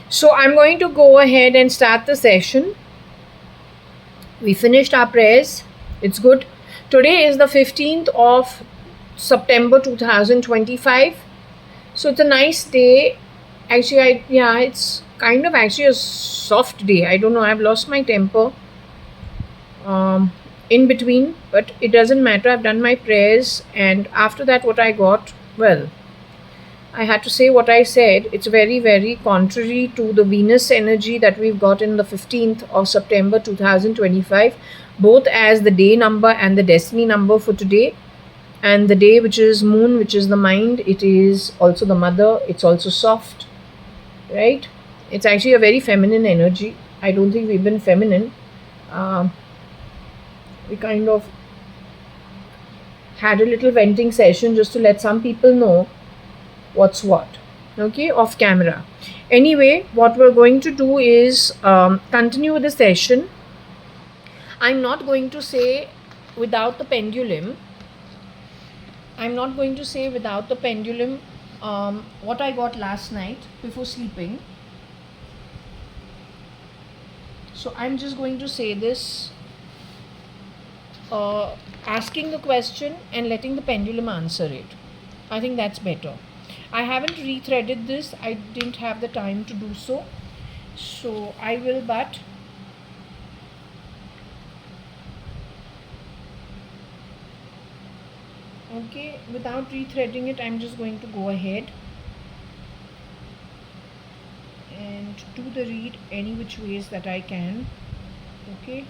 So I'm going to go ahead and start the session. We finished our prayers. It's good. Today is the 15th of September 2025. So it's a nice day. Actually, it's kind of actually a soft day. I don't know. I've lost my temper in between, but it doesn't matter. I've done my prayers, and after that, what I got, well, I had to say what I said. It's very, very contrary to the Venus energy that we've got in the 15th of September 2025, both as the day number and the destiny number for today. And the day, which is moon, which is the mind, it is also the mother, it's also soft, right? It's actually a very feminine energy. I don't think we've been feminine. We kind of had a little venting session just to let some people know what's what, okay, off camera. Anyway, what we're going to do is continue the session. I'm not going to say without the pendulum. What I got last night before sleeping. So I'm just going to say this, asking the question and letting the pendulum answer it. I think that's better. I haven't rethreaded this. I didn't have the time to do so. So I will, but okay, without rethreading it, I'm just going to go ahead and do the read any which ways that I can. Okay.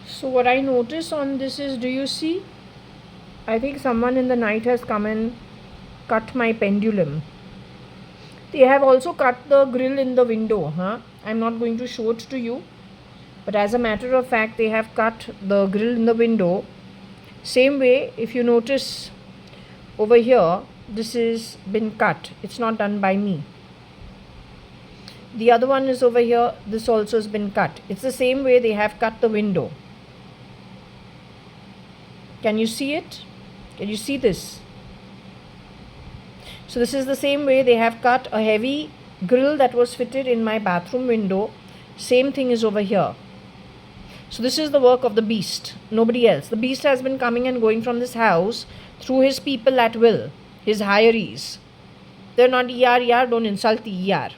So what I notice on this is, do you see? I think someone in the night has come and cut my pendulum. They have also cut the grill in the window. I'm not going to show it to you. But as a matter of fact, they have cut the grill in the window. Same way, if you notice over here, this has been cut. It's not done by me. The other one is over here. This also has been cut. It's the same way they have cut the window. Can you see it? Can you see this? So this is the same way they have cut a heavy grill that was fitted in my bathroom window. Same thing is over here. So this is the work of the beast, nobody else. The beast has been coming and going from this house through his people at will, his hirees. They're not ER, don't insult the ER.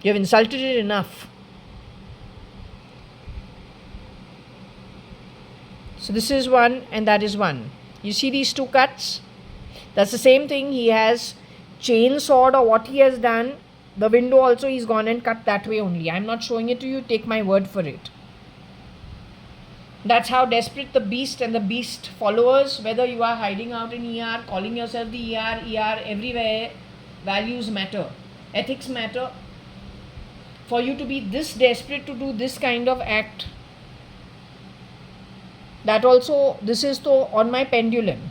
You have insulted it enough. So this is one and that is one. You see these two cuts? That's the same thing. He has chainsawed, or what he has done. The window also he's gone and cut that way only. I'm not showing it to you. Take my word for it. That's how desperate the beast and the beast followers, whether you are hiding out in ER, calling yourself the ER, everywhere, values matter. Ethics matter. For you to be this desperate to do this kind of act, that also, this is on my pendulum.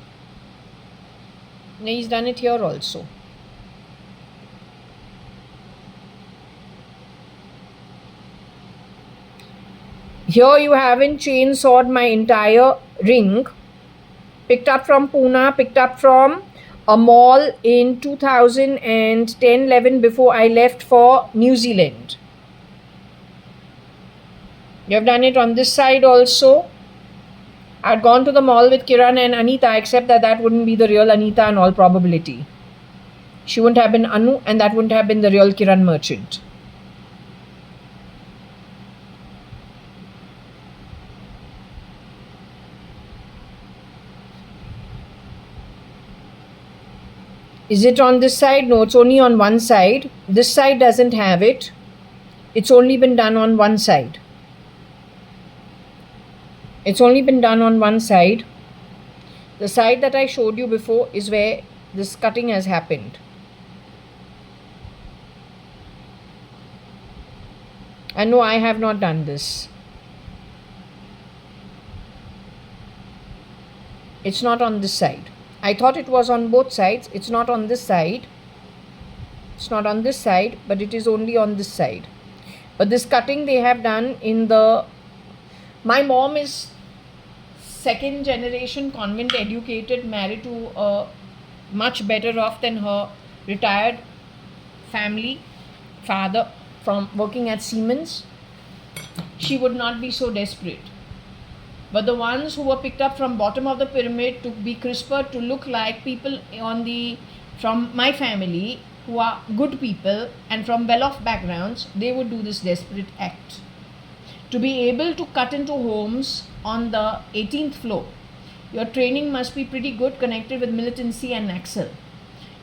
He's done it here also. Here you haven't chainsawed my entire ring. Picked up from Pune, picked up from a mall in 2010-11 before I left for New Zealand. You have done it on this side also. I'd gone to the mall with Kiran and Anita, except that wouldn't be the real Anita in all probability. She wouldn't have been Anu, and that wouldn't have been the real Kiran merchant. Is it on this side? No, it's only on one side. This side doesn't have it. It's only been done on one side. It's only been done on one side. The side that I showed you before is where this cutting has happened. And no, I have not done this. It's not on this side. I thought it was on both sides. It's not on this side. It's not on this side, but it is only on this side. But this cutting they have done in the... My mom is second generation convent educated, married to a much better off than her retired family father from working at Siemens. She would not be so desperate. But the ones who were picked up from bottom of the pyramid to be CRISPR, to look like people from my family who are good people and from well-off backgrounds, they would do this desperate act. To be able to cut into homes on the 18th floor, your training must be pretty good, connected with militancy and Naxal.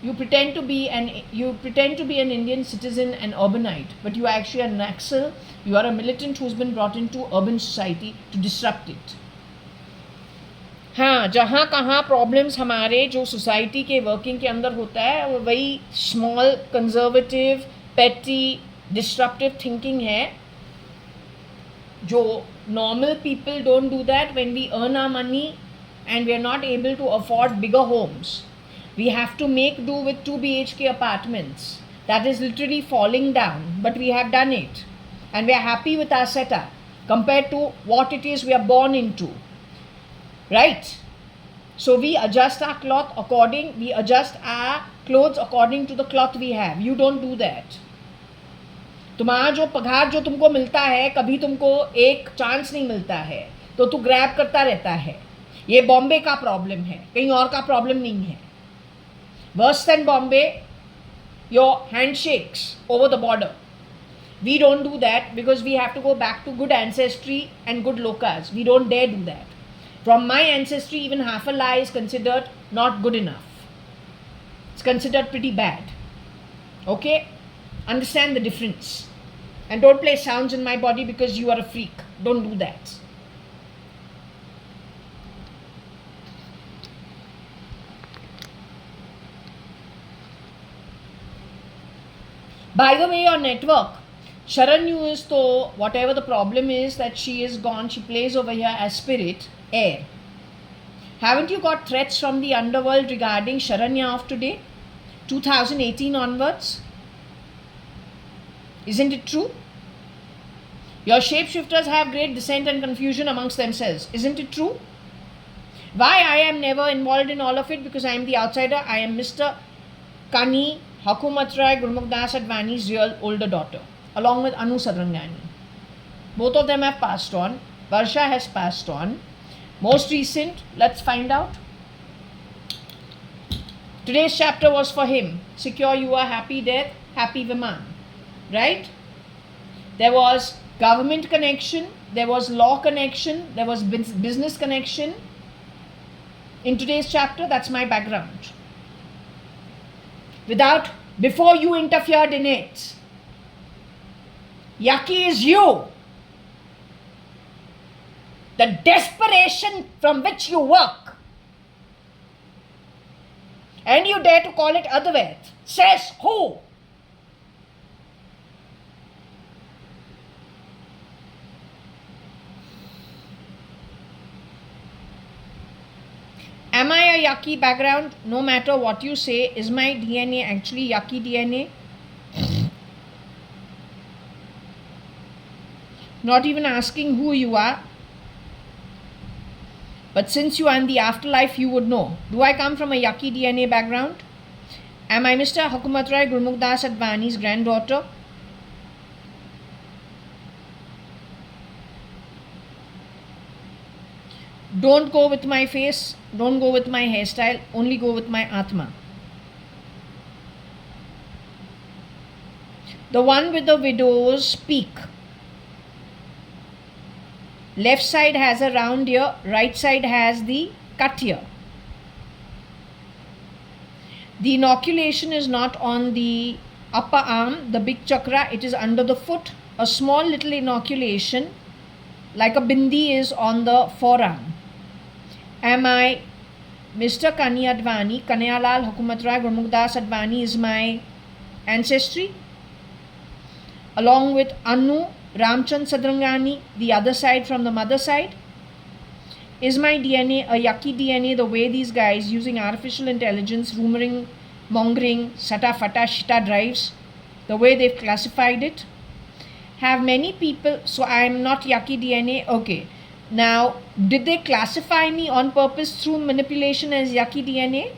You pretend to be an Indian citizen and urbanite, but you are actually a Naxal. You are a militant who's been brought into urban society to disrupt it. हाँ, जहाँ कहाँ problems हमारे जो society के working के अंदर होता है वो वही स्मॉल कंजर्वेटिव पेटी डिस्ट्रप्टिव थिंकिंग है. जो normal people don't do that. When we earn our money and we are not able to afford bigger homes, we have to make do with 2 BHK apartments. That is literally falling down, but we have done it. And we are happy with our setup compared to what it is we are born into. Right? So we adjust our we adjust our clothes according to the cloth we have. You don't do that. तुम्हारा जो पगार जो तुमको मिलता है, कभी तुमको एक चांस नहीं मिलता है, तो तू ग्रैब करता रहता है. ये बॉम्बे का प्रॉब्लम है, कहीं और का प्रॉब्लम नहीं है. Worse than Bombay, your handshakes over the border. We don't do that because we have to go back to good ancestry and good lokas. We don't dare do that. From my ancestry, even half a lie is considered not good enough. It's considered pretty bad. Okay? Understand the difference. And don't play sounds in my body because you are a freak. Don't do that. By the way, your network, Sharanyu is though, whatever the problem is that she is gone, she plays over here as spirit, air. Haven't you got threats from the underworld regarding Sharanya of today, 2018 onwards? Isn't it true? Your shapeshifters have great dissent and confusion amongst themselves. Isn't it true? Why I am never involved in all of it? Because I am the outsider. I am Mr. Kani Hakumat Rai Gurmukh Advani's real older daughter, along with Anu Sadrangani. Both of them have passed on. Varsha has passed on. Most recent, let's find out. Today's chapter was for him. Secure you a happy death, happy Viman. Right? There was government connection, there was law connection, there was business connection. In today's chapter, that's my background. Before you interfered in it. Yucky is you. The desperation from which you work. And you dare to call it Advait. Says who? Am I a yucky background? No matter what you say, is my DNA actually yucky DNA? Not even asking who you are. But since you are in the afterlife, you would know. Do I come from a yucky DNA background? Am I Mr. Hakumat Rai Gurmukh Advani's granddaughter? Don't go with my face, don't go with my hairstyle, only go with my Atma. The one with the widow's peak. Left side has a round ear, right side has the cut ear. The inoculation is not on the upper arm, the big chakra, it is under the foot. A small little inoculation like a bindi is on the forearm. Am I Mr. Kani Advani, Kanayalal Hakumat Rai Gurmukh Advani is my ancestry, along with Anu Ramchand Sadrangani, the other side from the mother side. Is my DNA a yucky DNA the way these guys using artificial intelligence, rumoring, mongering, sata fata shita drives, the way they've classified it? Have many people, so I am not yucky DNA, okay. Now, did they classify me on purpose through manipulation as yucky DNA?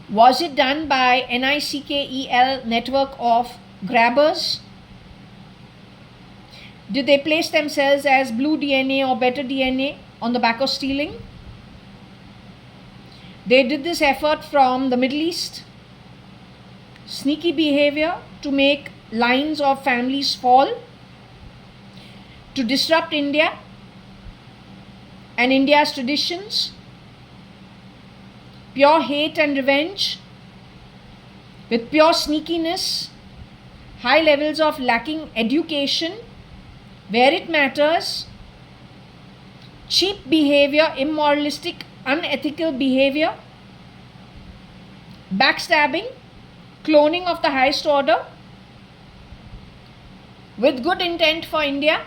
Was it done by NICKEL network of grabbers? Did they place themselves as blue DNA or better DNA on the back of stealing? They did this effort from the Middle East. Sneaky behavior to make lines of families fall, to disrupt India and India's traditions. Pure hate and revenge, with pure sneakiness, high levels of lacking education, where it matters, cheap behavior, immoralistic, unethical behavior, backstabbing, cloning of the highest order, with good intent for India.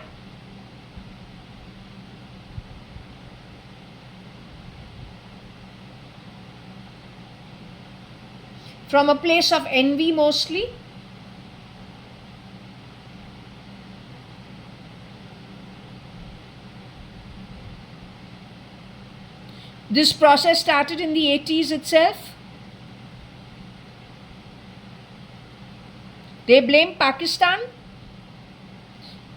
From a place of envy mostly. This process started in the 80s itself. They blame Pakistan,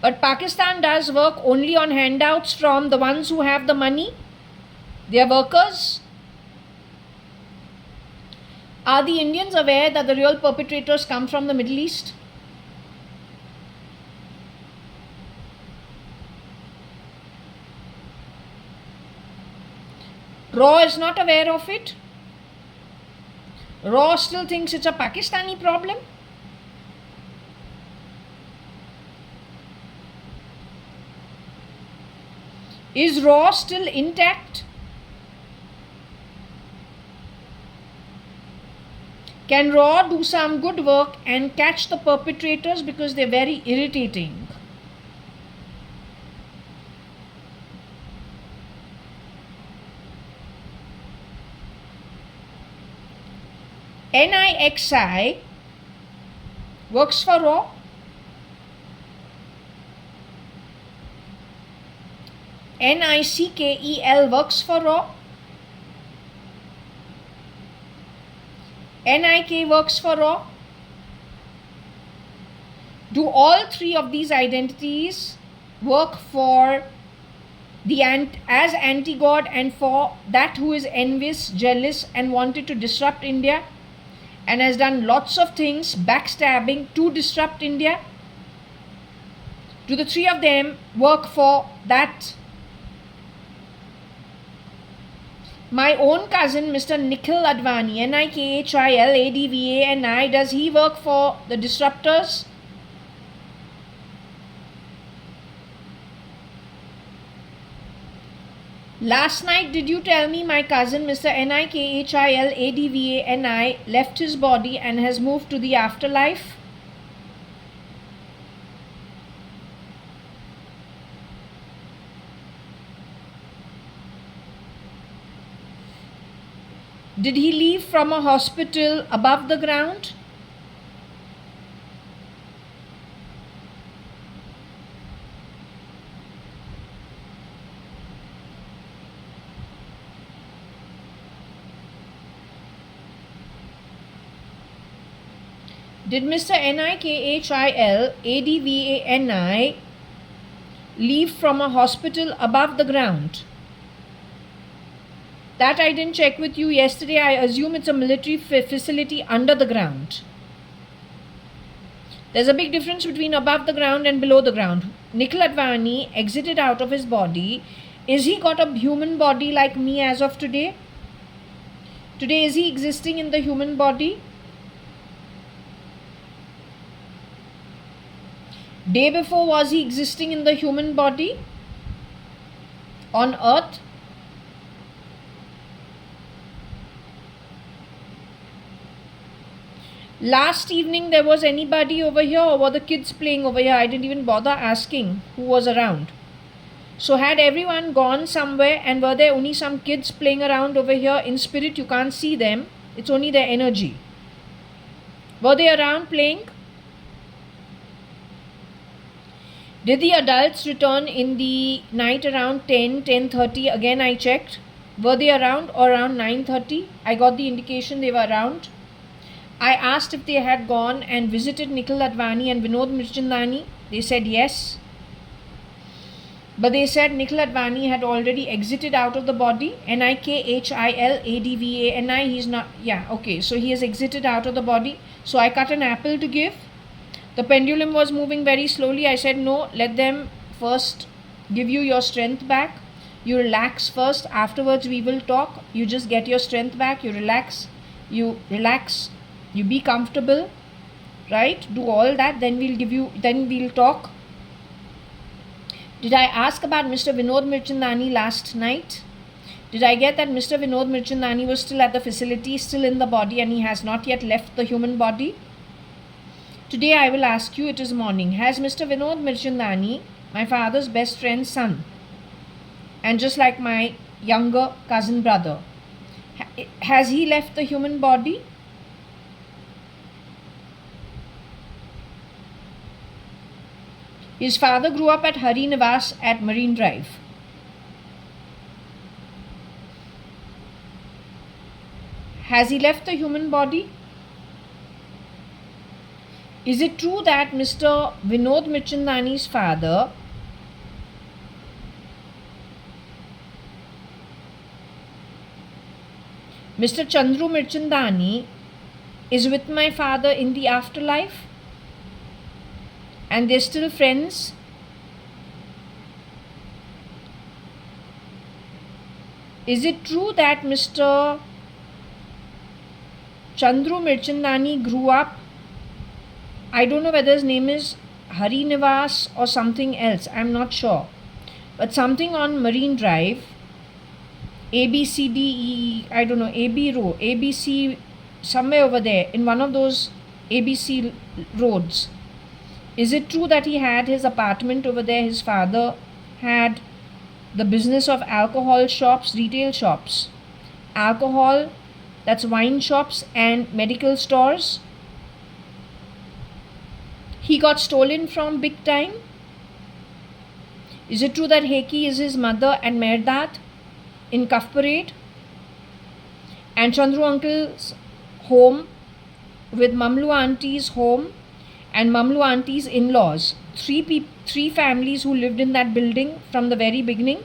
but Pakistan does work only on handouts from the ones who have the money, their workers. Are the Indians aware that the real perpetrators come from the Middle East? Raw is not aware of it. Raw still thinks it's a Pakistani problem. Is Raw still intact? Can Raw do some good work and catch the perpetrators because they're very irritating? NIXI works for Raw. NICKEL works for Raw. NIK works for Raw. Do all three of these identities work for the as anti-God and for that who is envious, jealous and wanted to disrupt India and has done lots of things, backstabbing to disrupt India? Do the three of them work for that? My own cousin, Mr. Nikhil Advani, NIKHILADVANI, does he work for the disruptors? Last night, did you tell me my cousin, Mr. NIKHILADVANI, left his body and has moved to the afterlife? Did he leave from a hospital above the ground? Did Mr. NIKHILADVANI leave from a hospital above the ground? That I didn't check with you yesterday. I assume it's a military facility under the ground. There's a big difference between above the ground and below the ground. Nikhil Advani exited out of his body. Is he got a human body like me as of today? Today, is he existing in the human body? Day before, was he existing in the human body on earth? Last evening, there was anybody over here or were the kids playing over here? I didn't even bother asking who was around. So had everyone gone somewhere, and were there only some kids playing around over here? In spirit, you can't see them. It's only their energy. Were they around playing? Did the adults return in the night around 10:30? Again, I checked. Were they around, or around 9:30? I got the indication they were around. I asked if they had gone and visited Nikhil Advani and Vinod Mirchandani. They said yes. But they said Nikhil Advani had already exited out of the body. NIKHILADVANI. He's not. Yeah, okay. So he has exited out of the body. So I cut an apple to give. The pendulum was moving very slowly. I said, no, let them first give you your strength back. You relax first. Afterwards, we will talk. You just get your strength back. You relax. You be comfortable. Right? Do all that. Then we'll talk. Did I ask about Mr. Vinod Mirchandani last night? Did I get that Mr. Vinod Mirchandani was still at the facility, still in the body, and he has not yet left the human body? Today I will ask you, it is morning. Has Mr. Vinod Mirchandani, my father's best friend's son, and just like my younger cousin brother, has he left the human body? His father grew up at Hari Nivas at Marine Drive. Has he left the human body? Is it true that Mr. Vinod Mirchandani's father Mr. Chandru Mirchandani is with my father in the afterlife? And they're still friends? Is it true that Mr. Chandru Mirchandani grew up, I don't know whether his name is Hari Nivas or something else, I'm not sure, but something on Marine Drive, ABCDE, I don't know, AB road, ABC, somewhere over there, in one of those ABC roads. Is it true that he had his apartment over there? His father had the business of alcohol shops, retail shops, alcohol, that's wine shops, and medical stores. He got stolen from big time. Is it true that Heki is his mother and Merdat in Cuff Parade? And Chandru uncle's home with Mamlu auntie's home and Mamlu auntie's in-laws. Three families who lived in that building from the very beginning.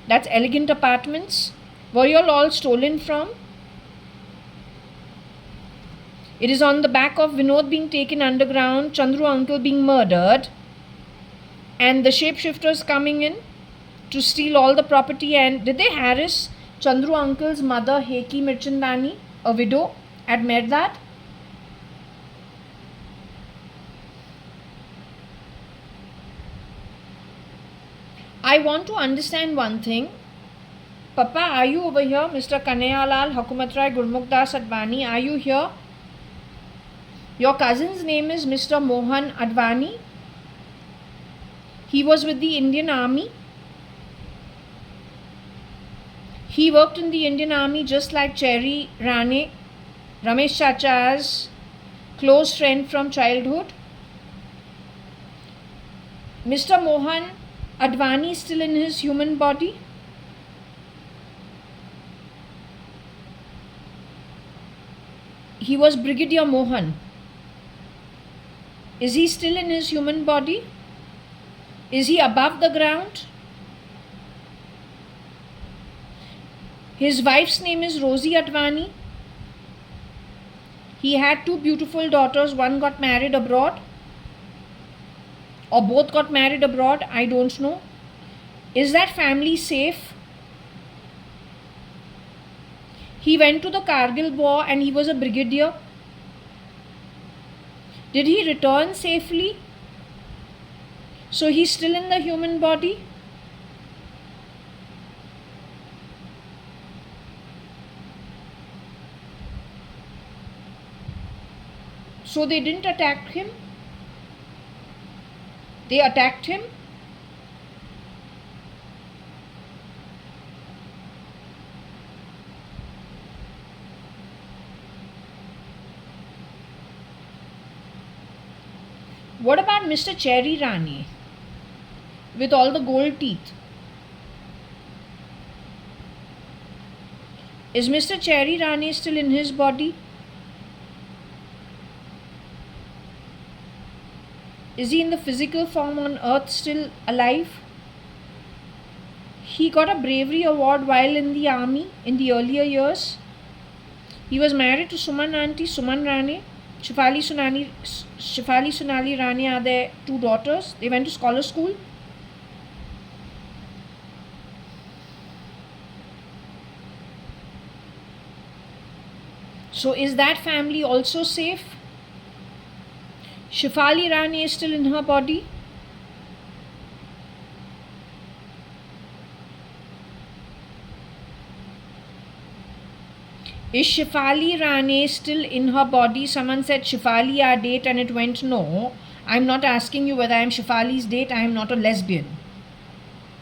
That's elegant apartments. Were you all stolen from? It is on the back of Vinod being taken underground, Chandru uncle being murdered, and the shapeshifters coming in to steal all the property. And did they harass Chandru uncle's mother, Heki Mirchandani, a widow, at Merdat? I want to understand one thing. Papa, are you over here? Mr. Kanayalal Hakumatrai Gurmukdas Advani, are you here? Your cousin's name is Mr. Mohan Advani. He was with the Indian Army. He worked in the Indian Army just like Cherry Rane, Ramesh Chacha's close friend from childhood. Mr. Mohan Advani is still in his human body. He was Brigadier Mohan. Is he still in his human body? Is he above the ground? His wife's name is Rosie Advani. He had two beautiful daughters. One got married abroad, or both got married abroad, I don't know. Is that family safe? He went to the Kargil war and he was a brigadier. Did he return safely? So he's still in the human body? So they didn't attack him? They attacked him? What about Mr. Cherry Rani with all the gold teeth? Is Mr. Cherry Rani still in his body? Is he in the physical form on earth still alive? He got a bravery award while in the army in the earlier years. He was married to Suman Auntie, Suman Rane. Shifali Sonali Rane are their two daughters. They went to scholar school. So is that family also safe? Shifali Rani is still in her body. Is Shifali Rani still in her body? Someone said Shifali our date and it went no. I'm not asking you whether I'm Shifali's date. I am not a lesbian.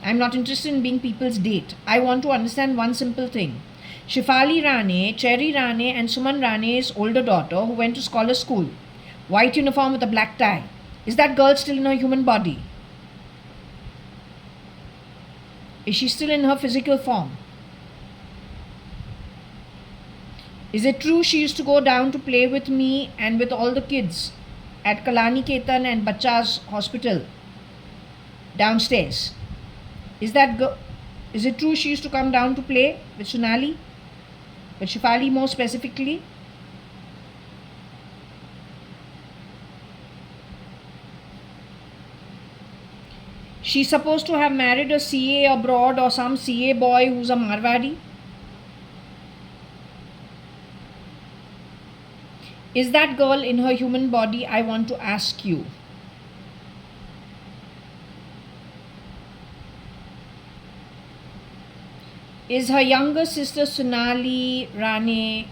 I'm not interested in being people's date. I want to understand one simple thing. Shifali Rane, Cherry Rane and Suman Rane's older daughter who went to scholar school. White uniform with a black tie. Is that girl still in her human body? Is she still in her physical form? Is it true she used to go down to play with me and with all the kids at Kalani Ketan and Bachcha's hospital downstairs? Is it true she used to come down to play with Sonali? With Shifali more specifically? She's supposed to have married a CA abroad or some CA boy who's a Marwadi. Is that girl in her human body? I want to ask you. Is her younger sister Sonali Rane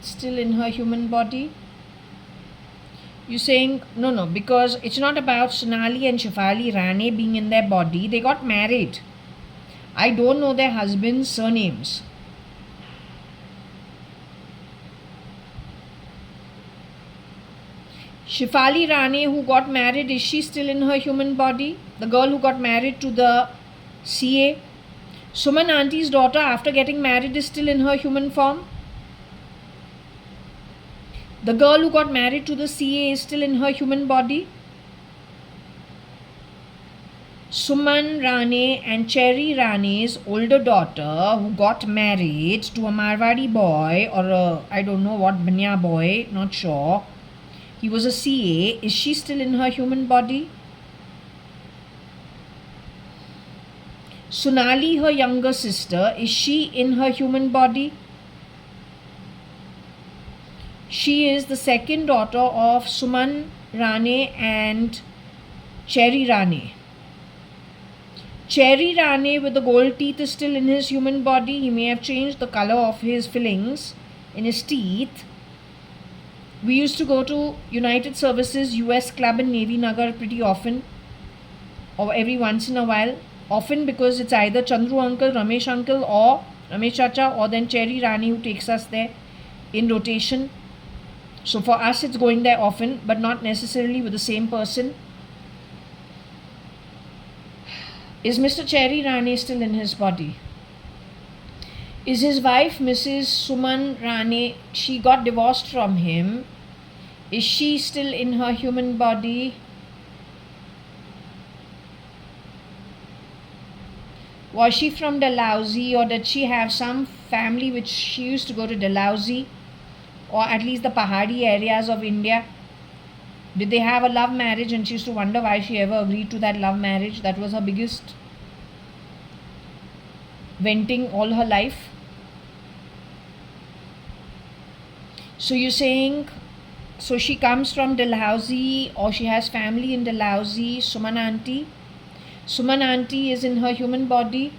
still in her human body? You're saying no, because it's not about Sonali and Shifali Rane being in their body. They got married. I don't know their husbands' surnames. Shifali Rane who got married, is she still in her human body? The girl who got married to the CA? Suman Auntie's daughter after getting married is still in her human form? The girl who got married to the CA is still in her human body? Suman Rane and Cherry Rane's older daughter who got married to a Marwadi boy or a, I don't know what, Banya boy, not sure. He was a CA. Is she still in her human body? Sonali, her younger sister, is she in her human body? She is the second daughter of Suman Rane and Cherry Rane. Cherry Rane with the gold teeth is still in his human body. He may have changed the color of his fillings in his teeth. We used to go to United Services US Club in Navy Nagar pretty often, or every once in a while. Often because it's either Chandru uncle, Ramesh uncle or Ramesh chacha or then Cherry Rani who takes us there in rotation. So for us it's going there often, but not necessarily with the same person. Is Mr. Cherry Rane still in his body? Is his wife Mrs. Suman Rane, she got divorced from him. Is she still in her human body? Was she from Dalhousie or did she have some family which she used to go to Dalhousie or at least the Pahadi areas of India? Did they have a love marriage and she used to wonder why she ever agreed to that love marriage? That was her biggest venting all her life. So you're saying, so she comes from Dalhousie or she has family in Dalhousie, Suman Auntie. Suman Auntie is in her human body.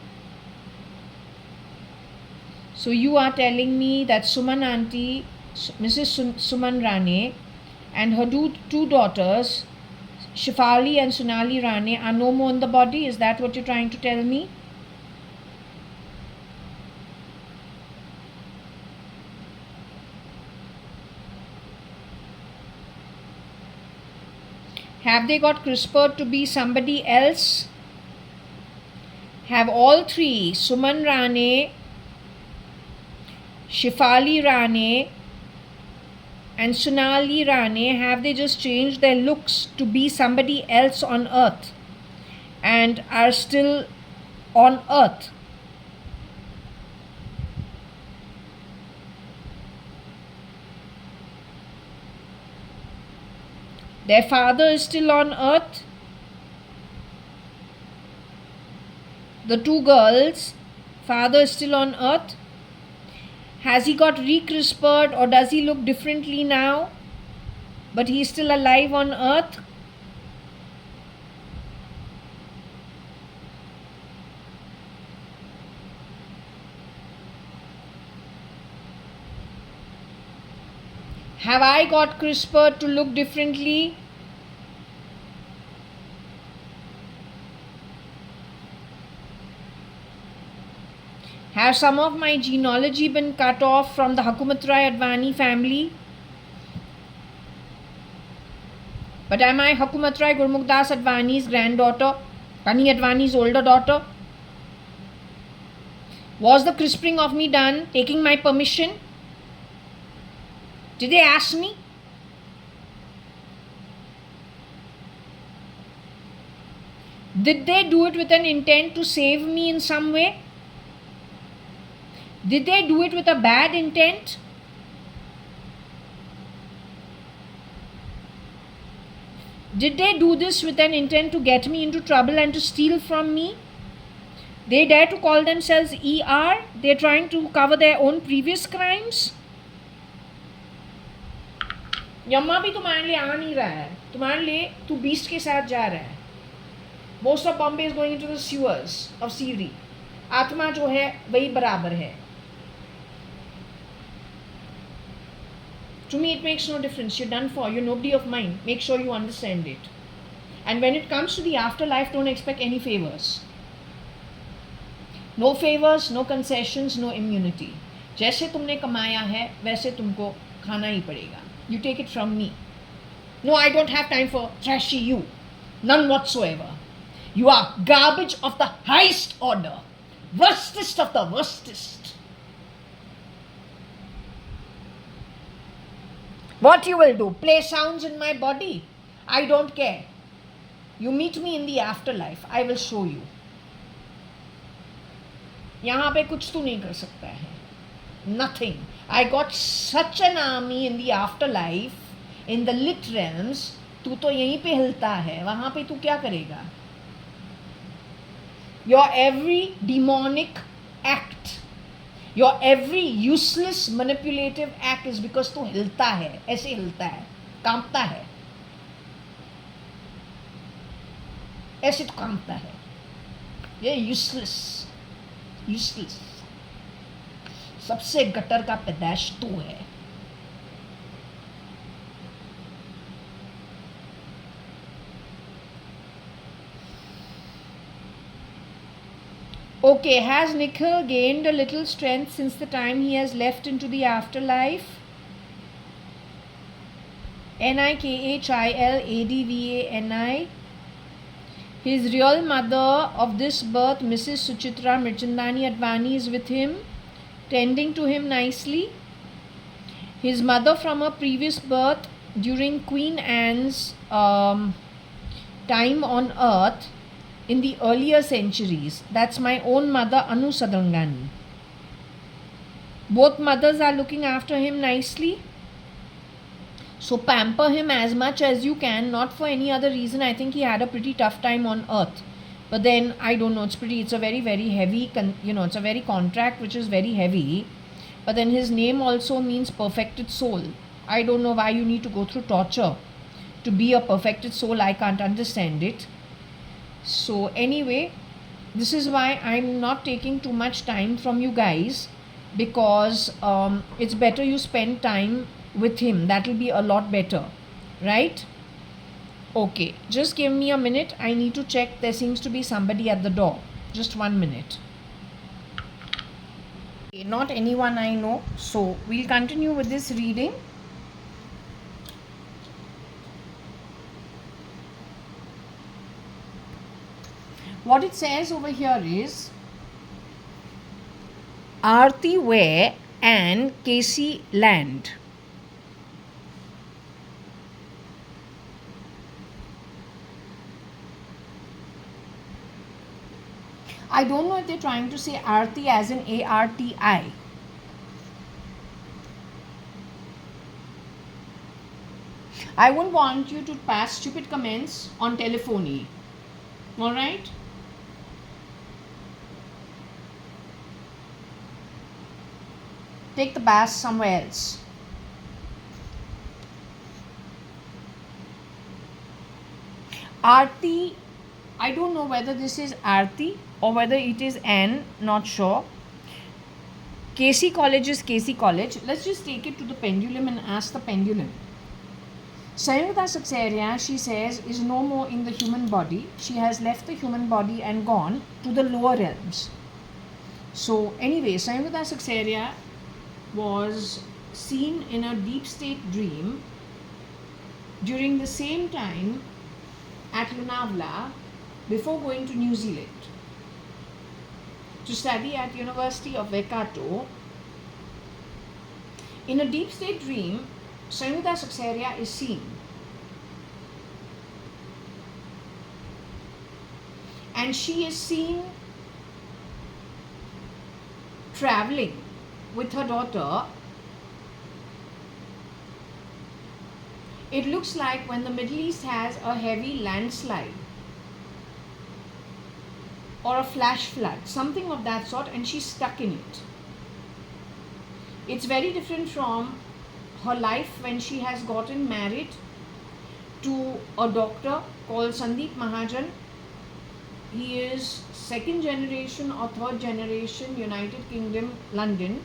So you are telling me that Suman Auntie, Mrs. Suman Rane and her two daughters, Shifali and Sonali Rane, are no more in the body. Is that what you're trying to tell me? Have they got CRISPR to be somebody else? Have all three, Suman Rane, Shifali Rane and Sonali Rane, have they just changed their looks to be somebody else on earth and are still on earth? Their father is still on earth. The two girls, father is still on earth. Has he got re-CRISPR'd or does he look differently now? But he is still alive on earth. Have I got CRISPR to look differently? Have some of my genealogy been cut off from the Hukumat-Rai-Advani family? But am I Hukumat-Rai Gurmukhdas Advani's granddaughter? Kani Advani's older daughter? Was the CRISPRing of me done taking my permission? Did they ask me? Did they do it with an intent to save me in some way? Did they do it with a bad intent? Did they do this with an intent to get me into trouble and to steal from me? They dare to call themselves ER? They're trying to cover their own previous crimes? यम्मा भी तुम्हारे लिए आ नहीं रहा है, तुम्हारे लिए तू बीस्ट के साथ जा रहा है. Most of Bombay is going into the sewers of Siri. आत्मा जो है वही बराबर है. To me it makes no difference. You're done for. You're nobody of mine. Make sure you understand it. And when it comes to the afterlife, don't expect any favors. No favors, no concessions, no immunity. जैसे तुमने कमाया है वैसे तुमको खाना ही पड़ेगा. You take it from me. No, I don't have time for trashy you. None whatsoever. You are garbage of the highest order. Worstest of the worstest. What you will do? Play sounds in my body? I don't care. You meet me in the afterlife. I will show you. यहाँ पे कुछ तू नहीं कर सकता है. Nothing. I got such an army in the afterlife, in the lit realms. तू तो यहीं पे हिलता है, वहाँ पे तू क्या करेगा? Your every demonic act, your every useless manipulative act is because तू हिलता है, ऐसे हिलता है, कांपता है, ऐसे तो कांपता है. ये useless, useless. सबसे गटर का पैदाश तू है. Okay, has Nikhil gained a little strength since the time he has left into the afterlife? NIKHILADVANI. His real mother of this birth, Mrs. Suchitra Mirchandani Advani, is with him, tending to him nicely. His mother from a previous birth during Queen Anne's time on earth in the earlier centuries. That's my own mother, Anu Sadrangani. Both mothers are looking after him nicely. So pamper him as much as you can, not for any other reason. I think he had a pretty tough time on earth. But then, I don't know, it's a very, very heavy, it's a very contract which is very heavy. But then his name also means perfected soul. I don't know why you need to go through torture to be a perfected soul. I can't understand it. So anyway, this is why I'm not taking too much time from you guys, because it's better you spend time with him. That will be a lot better, right? Okay, just give me a minute. I need to check. There seems to be somebody at the door. Just 1 minute. Okay, not anyone I know. So we'll continue with this reading. What it says over here is Aarti Ware and Casey Land. I don't know if they're trying to say Aarti as in ARTI. I wouldn't want you to pass stupid comments on telephony. Alright? Take the bass somewhere else. Aarti, I don't know whether this is Aarti or whether it is N, not sure. KC College is KC College. Let's just take it to the pendulum and ask the pendulum. Sayuta Saxaria, she says, is no more in the human body. She has left the human body and gone to the lower realms. So anyway, Sayuta Saxaria was seen in a deep state dream during the same time at Lonavala before going to New Zealand to study at University of Waikato. In a deep state dream, Sayuta Saxaria is seen. And she is seen traveling with her daughter. It looks like when the Middle East has a heavy landslide or a flash flood, something of that sort, and she's stuck in it. It's very different from her life when she has gotten married to a doctor called Sandeep Mahajan. He is second generation or third generation United Kingdom, London.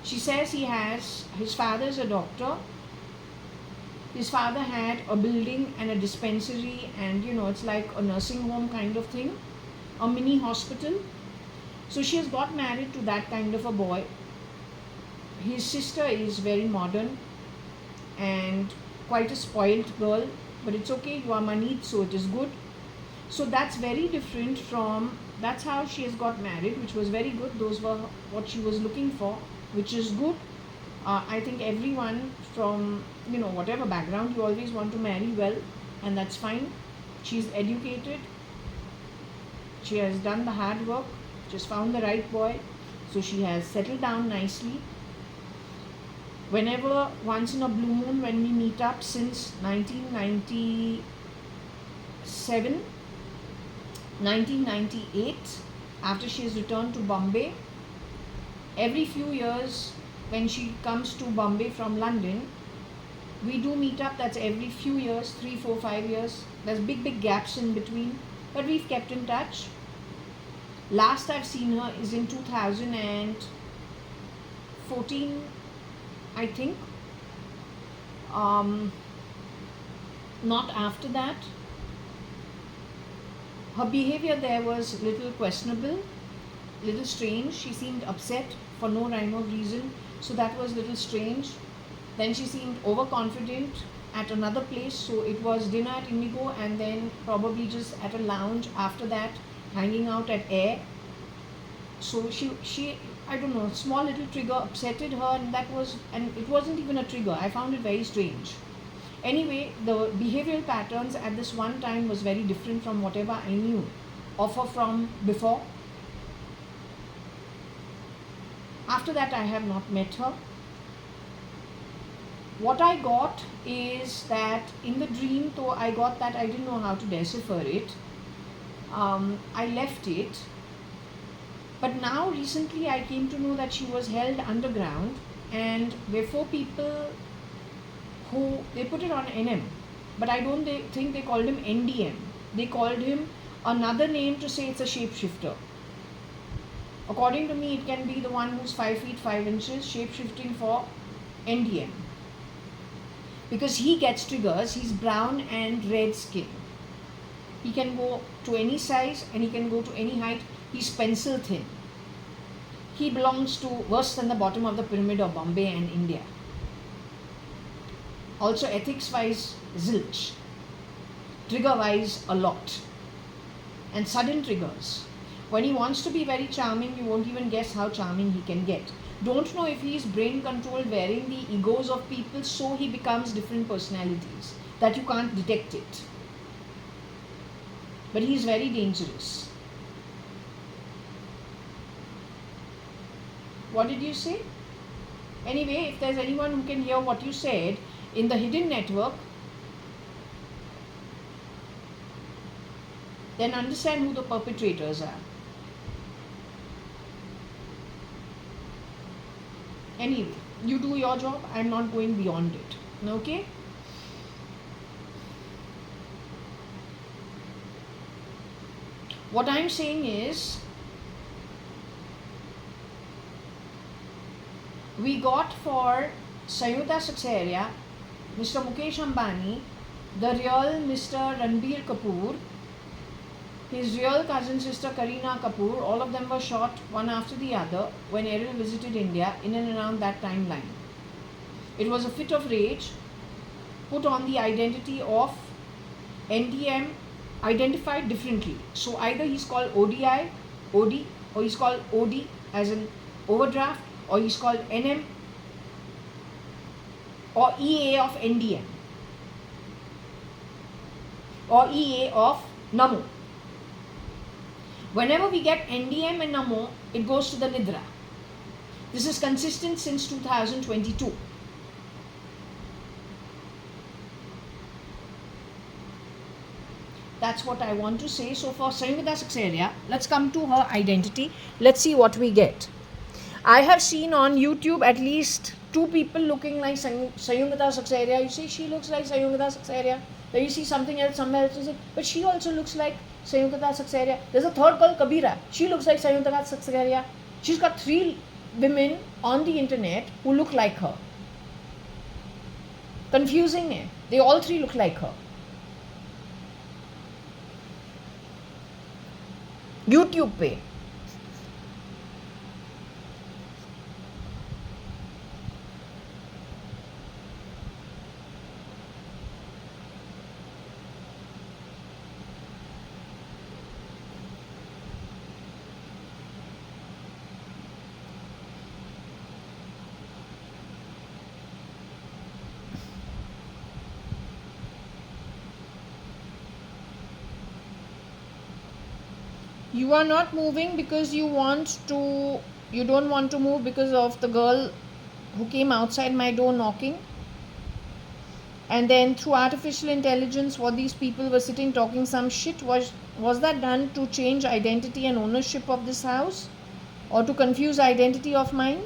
She says his father is a doctor. His father had a building and a dispensary, and it's like a nursing home kind of thing, a mini hospital. So she has got married to that kind of a boy. His sister is very modern and quite a spoiled girl, but it's okay, you are moneyed, so it is good. So that's very different from, that's how she has got married, which was very good. Those were what she was looking for, which is good. I think everyone from, whatever background, you always want to marry well, and that's fine. She's educated. She has done the hard work. Just found the right boy. So she has settled down nicely. Whenever, once in a blue moon, when we meet up since 1997, 1998, after she has returned to Bombay, every few years when she comes to Bombay from London, we do meet up. That's every few years, 3, 4, 5 years. There's big gaps in between, but we've kept in touch. Last I've seen her is in 2014, I think. Not after that. Her behavior there was little questionable, little strange. She seemed upset for no rhyme or reason, so that was little strange. Then she seemed overconfident at another place, so it was dinner at Indigo and then probably just at a lounge after that, hanging out at Air. So she I don't know, small little trigger upsetted her, and it wasn't even a trigger. I found it very strange. Anyway, the behavioral patterns at this one time was very different from whatever I knew of her from before. After that, I have not met her. What I got is that in the dream, though I got that I didn't know how to decipher it, I left it. But now recently I came to know that she was held underground, and there were 4 people who, they put it on NM, but I don't think they called him NDM. They called him another name to say it's a shapeshifter. According to me, it can be the one who's 5 feet 5 inches, shapeshifting for NDM. Because he gets triggers, he's brown and red skin. He can go to any size and he can go to any height. He's pencil thin. He belongs to worse than the bottom of the pyramid of Bombay and India. Also ethics wise, zilch. Trigger wise, a lot. and sudden triggers. When he wants to be very charming, you won't even guess how charming he can get. Don't know if he is brain controlled, wearing the egos of people, so he becomes different personalities that you can't detect it. But he is very dangerous. What did you say? Anyway, if there's anyone who can hear what you said in the hidden network, then understand who the perpetrators are. Anyway, you do your job. I'm not going beyond it. Okay? What I'm saying is, we got for Sayuta Saxaria, Mr. Mukesh Ambani, the real Mr. Ranbir Kapoor, his real cousin sister Kareena Kapoor. All of them were shot one after the other when Errol visited India in and around that timeline. It was a fit of rage put on the identity of NDM, identified differently. So either he's called ODI, OD, or he's called OD as an overdraft, or he's called NM or EA of NDM or EA of Namo. Whenever we get NDM and Namo, it goes to the Nidra. This is consistent since 2022. That's what I want to say. So for Sayuta Saxaria, let's come to her identity. Let's see what we get. I have seen on YouTube at least 2 people looking like Sayuta Saxaria. You see, she looks like Sayuta Saxaria. Then you see something else somewhere else, but she also looks like Sayuta Saxaria. There's a third called Kabira. She looks like Sayuta Saxaria. She's got 3 women on the internet who look like her. Confusing, eh? They all 3 look like her. YouTube पे. You are not moving because you don't want to move because of the girl who came outside my door knocking. And then through artificial intelligence, what these people were sitting talking some shit, was that done to change identity and ownership of this house, or to confuse identity of mine?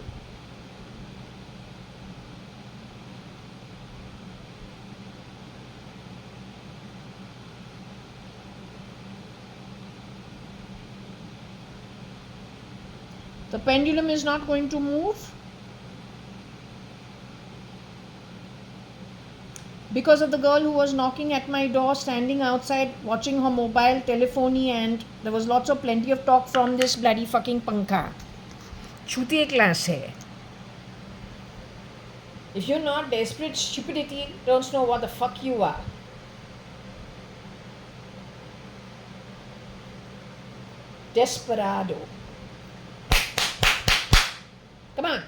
The pendulum is not going to move because of the girl who was knocking at my door, standing outside watching her mobile telephony, and there was plenty of talk from this bloody fucking pankha. Chutiye class hai. If you're not desperate stupidity, don't know what the fuck you are. Desperado. Come on.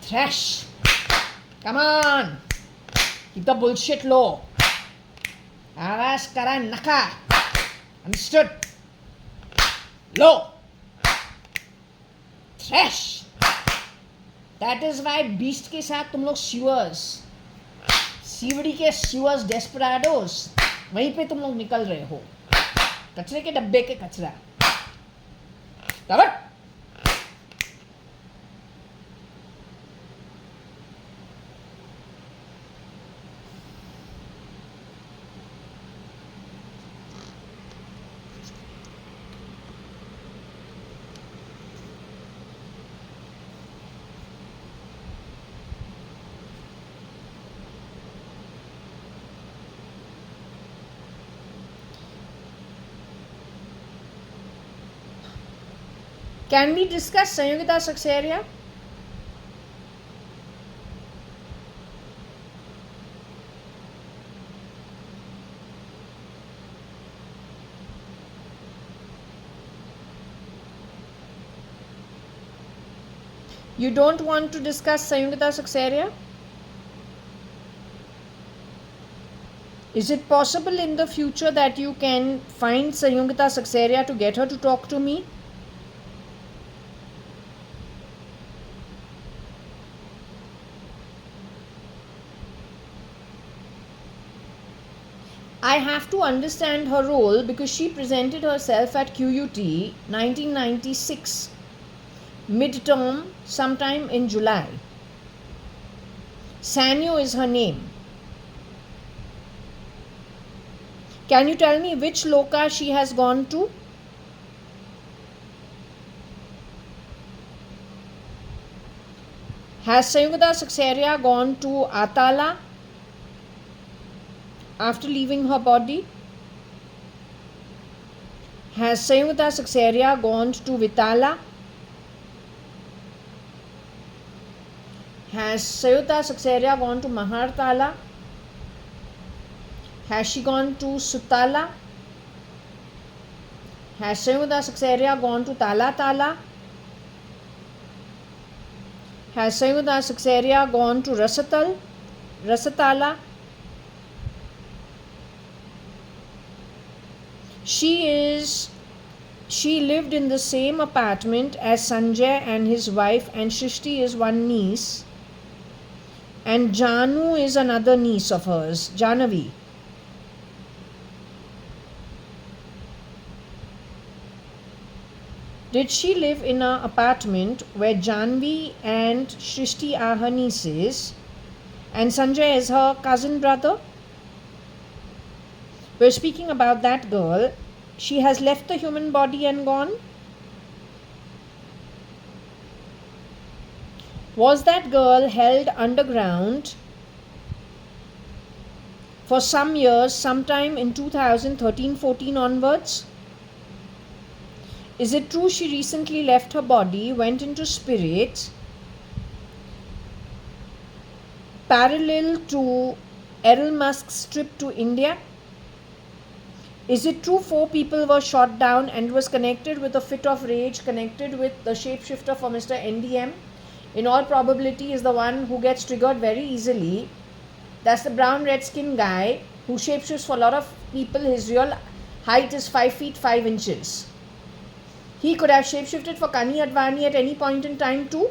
Trash. Come on. Keep the bullshit low. Aras kara naka. Understood? Low. Trash. That is why beast के साथ तुम लोग sewers, सीवड़ी के sewers desperados, वहीं पे तुम लोग निकल रहे हो. कचरे के डब्बे के कचरा. Covered? Can we discuss Sayugita Saxaria? You don't want to discuss Sayugata Saxaria? Is it possible in the future that you can find Sayugata Saxaria to get her to talk to me? I have to understand her role because she presented herself at QUT 1996, midterm, sometime in July. Sanyo is her name. Can you tell me which loka she has gone to? Has Sayugata Saxaria gone to Atala after leaving her body? Has Sayugata Saxaria gone to Vitala? Has Sayugata Saxaria gone to Mahartala? Has she gone to Sutala? Has Sayugata Saxaria gone to Tala Tala? Has Sayugata Saxaria gone to Rasatala? She lived in the same apartment as Sanjay and his wife, and Shrishti is one niece, and Janu is another niece of hers, Janavi. Did she live in an apartment where Janvi and Shrishti are her nieces and Sanjay is her cousin brother? We're speaking about that girl. She has left the human body and gone. Was that girl held underground for some years, sometime in 2013-14 onwards? Is it true she recently left her body, went into spirit, parallel to Elon Musk's trip to India? Is it true 4 people were shot down and was connected with a fit of rage, connected with the shapeshifter for Mr. NDM? In all probability is the one who gets triggered very easily. That's the brown red skin guy who shapeshifts for a lot of people. His real height is 5 feet 5 inches. He could have shapeshifted for JAYA.ADVANI at any point in time too.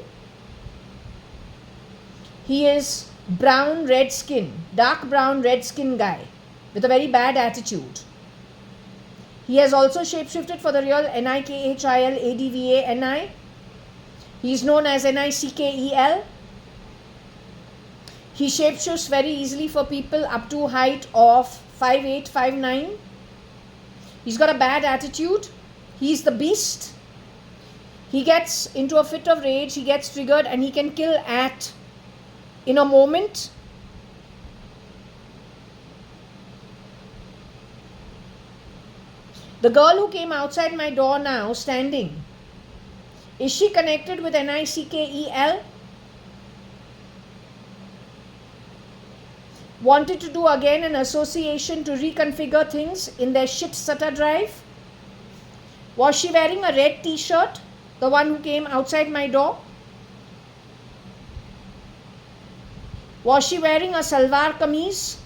He is brown red skin, dark brown red skin guy with a very bad attitude. He has also shapeshifted for the real NIKHILADVANI. He is known as NICKEL. He shapeshifts very easily for people up to height of 5'8", 5'9". He's got a bad attitude. He's the beast. He gets into a fit of rage, he gets triggered, and he can kill in a moment. The girl who came outside my door now, standing, is she connected with NICKEL? Wanted to do again an association to reconfigure things in their shit SATA drive? Was she wearing a red t-shirt, the one who came outside my door? Was she wearing a salwar kameez?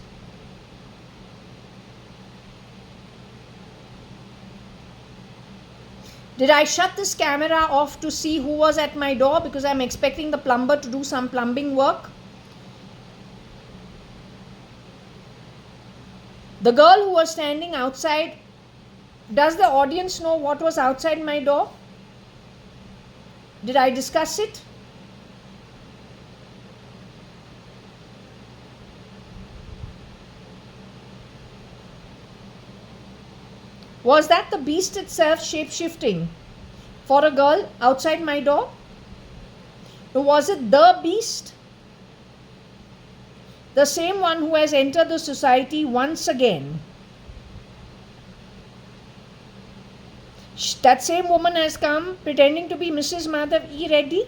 Did I shut this camera off to see who was at my door because I'm expecting the plumber to do some plumbing work? The girl who was standing outside, does the audience know what was outside my door? Did I discuss it? Was that the beast itself shape-shifting for a girl outside my door? Or was it the beast? The same one who has entered the society once again. That same woman has come pretending to be Mrs. Madhav E. Reddy.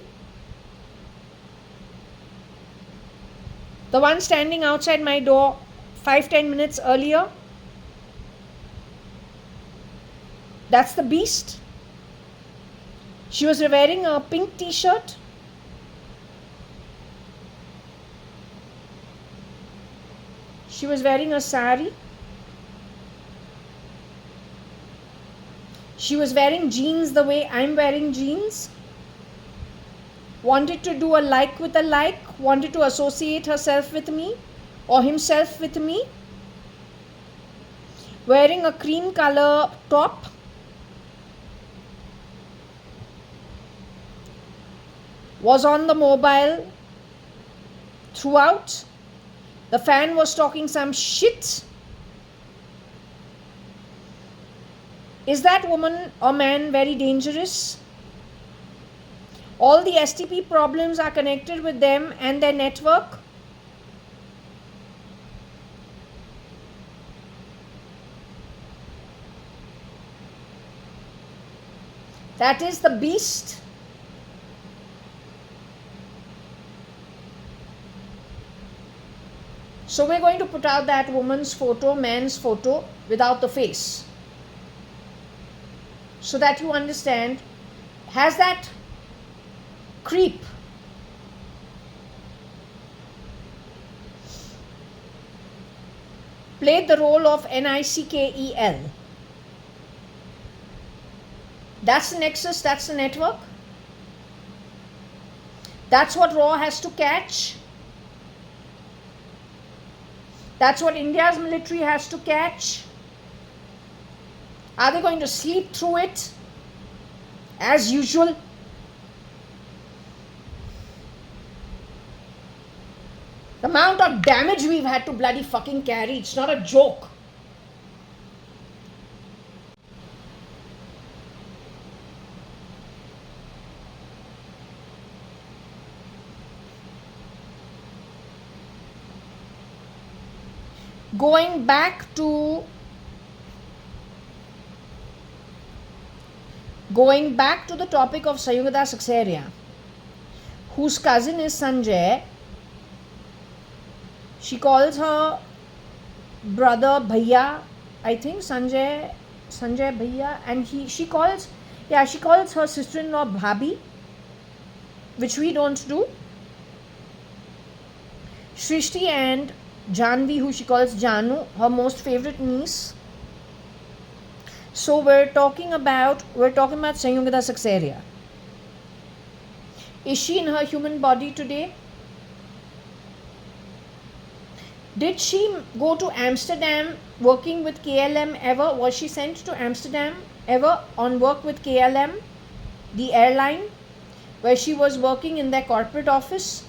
The one standing outside my door 5-10 minutes earlier. That's the beast. She was wearing a pink t-shirt. She was wearing a sari. She was wearing jeans the way I'm wearing jeans. Wanted to do a like with a like. Wanted to associate herself with me or himself with me. Wearing a cream color top. Was on the mobile throughout. The fan was talking some shit. Is that woman or man very dangerous? All the STP problems are connected with them and their network. That is the beast. So we're going to put out that woman's photo, man's photo, without the face, so that you understand, has that creep played the role of NICKEL? That's the nexus, that's the network. That's what Raw has to catch. That's what India's military has to catch. Are they going to sleep through it as usual? The amount of damage we've had to bloody fucking carry, it's not a joke. Going back to the topic of Sayugata Saxeria, whose cousin is Sanjay. She calls her brother Bhaiya, I think Sanjay Bhaiya, and she calls her sister-in-law Bhabi, which we don't do. Shrishti and Janvi, who she calls Janu, her most favorite niece. So we're talking about Sayugata Saxeria. Is she in her human body today? Did she go to Amsterdam working with KLM ever? Was she sent to Amsterdam ever on work with KLM, the airline, where she was working in their corporate office?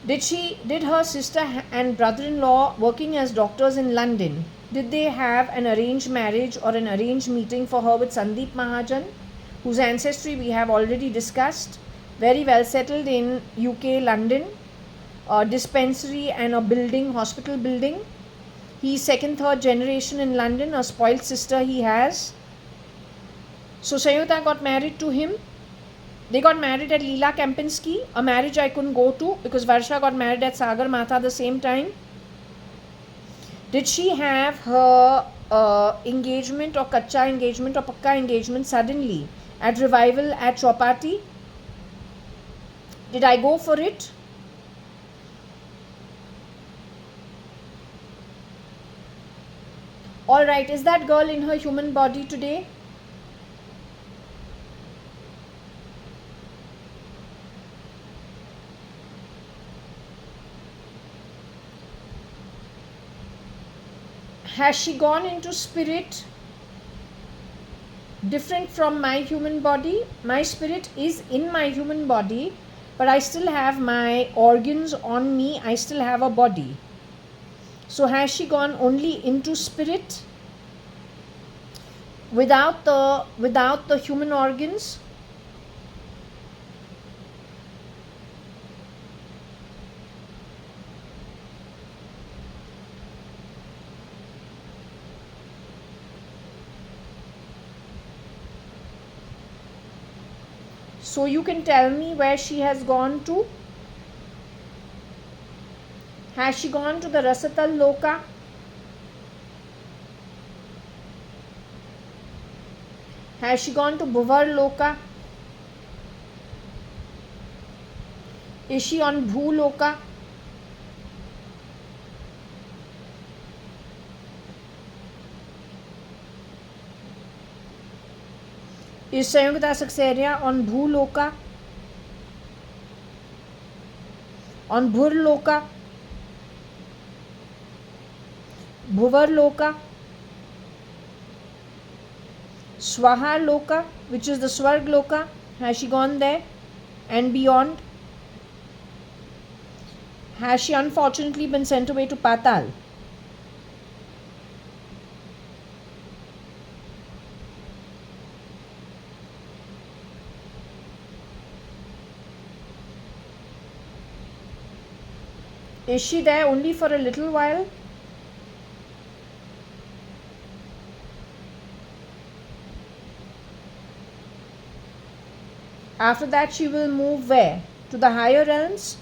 Did her sister and brother-in-law working as doctors in London, did they have an arranged marriage or an arranged meeting for her with Sandeep Mahajan, whose ancestry we have already discussed, very well settled in UK, London, a dispensary and a building, hospital building. He's second, third generation in London, a spoiled sister he has. So Sayuta got married to him. They got married at Leela Kempinski, a marriage I couldn't go to because Varsha got married at Sagar Matha the same time. Did she have her engagement or kacha engagement or pakka engagement suddenly at Revival at Chowpatty? Did I go for it? Alright, is that girl in her human body today? Has she gone into spirit different from my human body? My spirit is in my human body, but I still have my organs on me. I still have a body. So has she gone only into spirit without the human organs? So you can tell me where she has gone to. Has she gone to the Rasatal Loka? Has she gone to Bhuvar Loka? Is she on Bhu Loka? Is Sanyogata Saxaria on Bhuloka, on Bhurloka, Bhuvarloka, Swaha Loka, which is the Swarg Loka? Has she gone there and beyond? Has she unfortunately been sent away to Patal? Is she there only for a little while? After that she will move where? To the higher realms?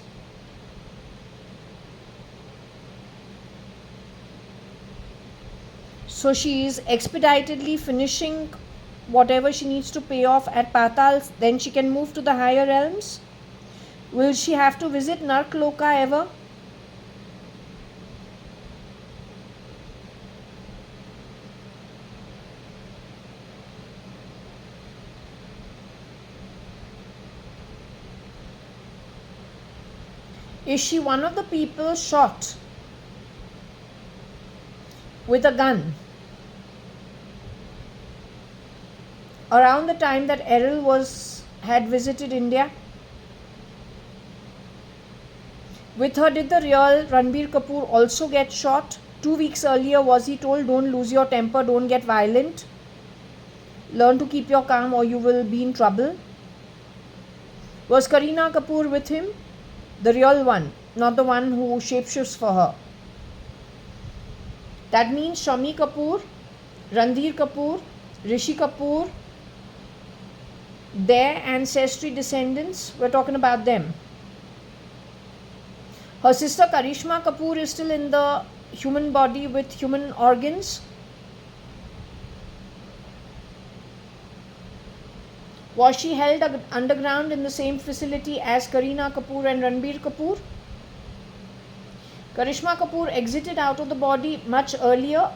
So she is expeditedly finishing whatever she needs to pay off at Patal, then she can move to the higher realms? Will she have to visit Narkloka ever? Is she one of the people shot with a gun around the time that Errol had visited India? With her, did the real Ranbir Kapoor also get shot? 2 weeks earlier was he told, don't lose your temper, don't get violent, learn to keep your calm or you will be in trouble. Was Kareena Kapoor with him? The real one, not the one who shapeshifts for her. That means Shami Kapoor, Ranbir Kapoor, Rishi Kapoor, their ancestry descendants, we're talking about them. Her sister Karishma Kapoor is still in the human body with human organs. Was she held underground in the same facility as Kareena Kapoor and Ranbir Kapoor? Karishma Kapoor exited out of the body much earlier,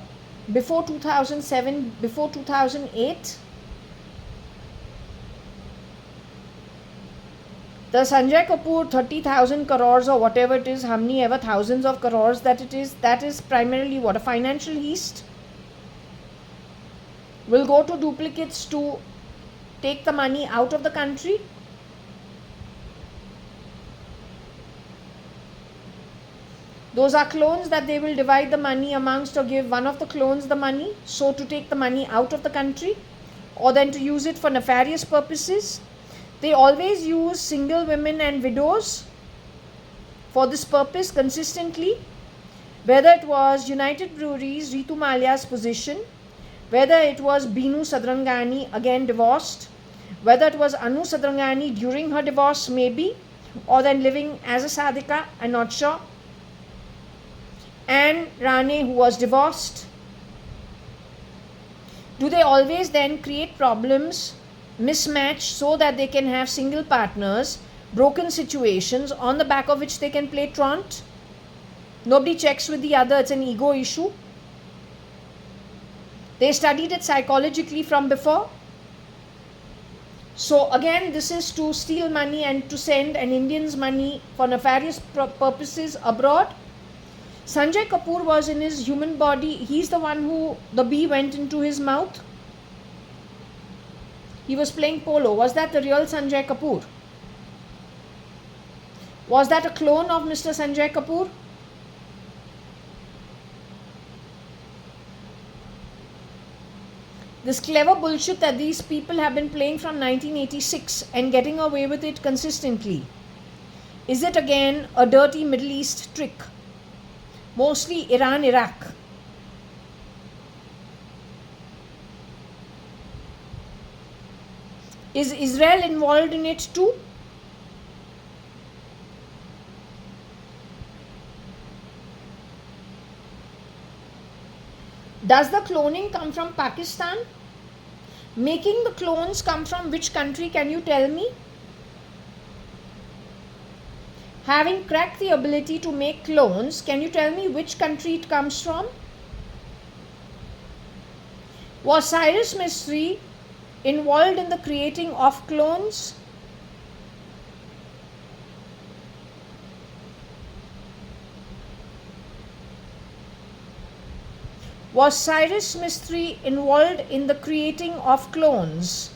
before 2007, before 2008. The Sanjay Kapoor 30,000 crores or whatever it is, how many ever thousands of crores that it is, that is primarily what? A financial heist? Will go to duplicates to take the money out of the country? Those are clones that they will divide the money amongst or give one of the clones the money, so to take the money out of the country or then to use it for nefarious purposes. They always use single women and widows for this purpose consistently. Whether it was United Breweries, Ritu Malia's position, whether it was Binu Sadrangani, again divorced, whether it was Anu Sadrangani during her divorce maybe, or then living as a sadhika, I'm not sure, and Rane who was divorced. Do they always then create problems, mismatch, so that they can have single partners, broken situations on the back of which they can play truant? Nobody checks with the other, it's an ego issue. They studied it psychologically from before. So again, this is to steal money and to send an Indian's money for nefarious purposes abroad. Sanjay Kapoor was in his human body. He's the one who the bee went into his mouth. He was playing polo. Was that the real Sanjay Kapoor? Was that a clone of Mr. Sanjay Kapoor? This clever bullshit that these people have been playing from 1986 and getting away with it consistently. Is it again a dirty Middle East trick? Mostly Iran, Iraq. Is Israel involved in it too? Does the cloning come from Pakistan? Making the clones come from which country, can you tell me? Having cracked the ability to make clones, can you tell me which country it comes from? Was Cyrus Mistry involved in the creating of clones? Was Cyrus Mistry involved in the creating of clones?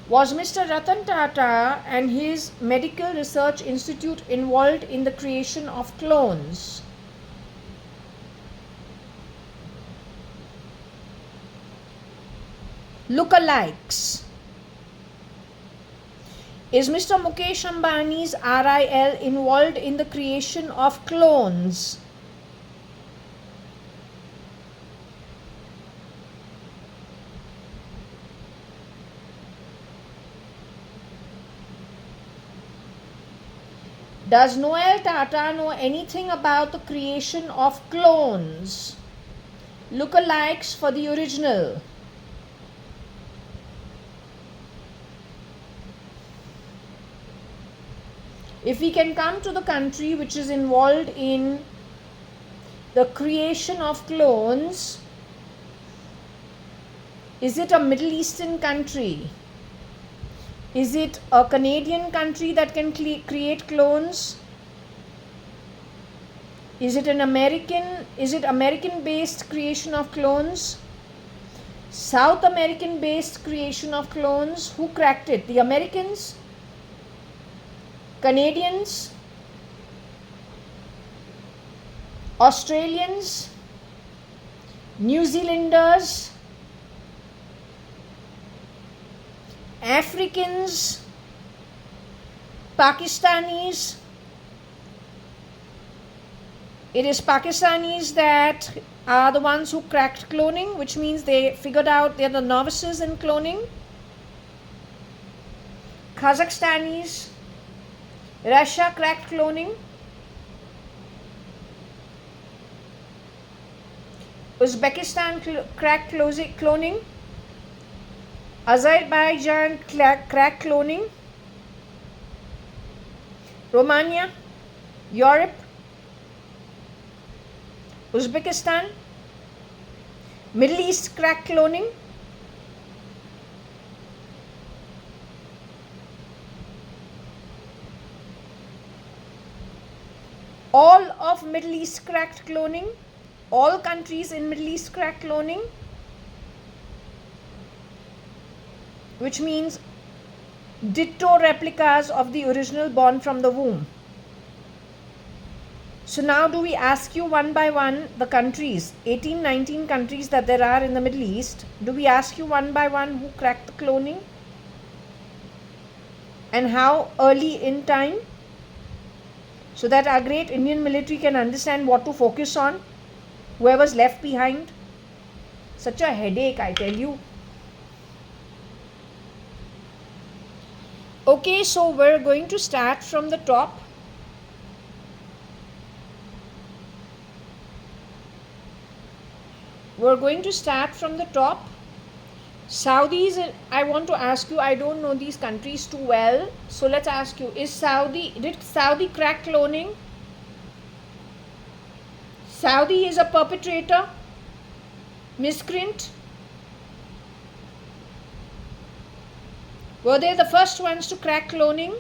Was Mr. Ratan Tata and his Medical Research Institute involved in the creation of clones? Lookalikes. Is Mr. Mukesh Ambani's RIL involved in the creation of clones? Does Noel Tata know anything about the creation of clones? Lookalikes for the original. If we can come to the country which is involved in the creation of clones, is it a Middle Eastern country? Is it a Canadian country that can create clones? Is it American based creation of clones? South American based creation of clones? Who cracked it? The Americans? Canadians? Australians? New Zealanders? Africans? Pakistanis? It is Pakistanis that are the ones who cracked cloning, which means they figured out they're the novices in cloning. Kazakhstanis? Russia cracked cloning. Uzbekistan cracked cloning. Azerbaijan cracked cloning. Romania, Europe, Uzbekistan, Middle East cracked cloning. All of Middle East cracked cloning. All countries in Middle East cracked cloning, which means ditto replicas of the original born from the womb. So now do we ask you one by one the countries, 18, 19 countries that there are in the Middle East, do we ask you one by one who cracked the cloning and how early in time, so that our great Indian military can understand what to focus on, whoever's left behind? Such a headache, I tell you. Okay, so we're going to start from the top. We're going to start from the top. Saudis, I want to ask you, I don't know these countries too well, so let's ask you, did Saudi crack cloning? Saudi is a perpetrator, miscreant. Were they the first ones to crack cloning?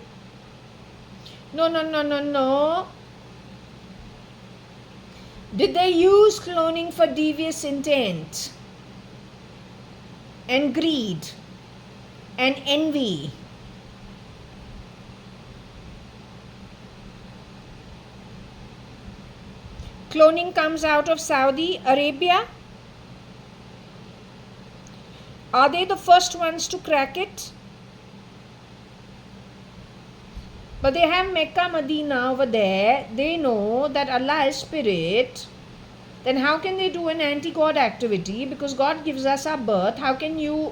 No. Did they use cloning for devious intent and greed and envy? Cloning comes out of Saudi Arabia. Are they the first ones to crack it? But they have Mecca, Medina over there. They know that Allah is spirit. Then how can they do an anti-God activity? Because God gives us our birth. How can you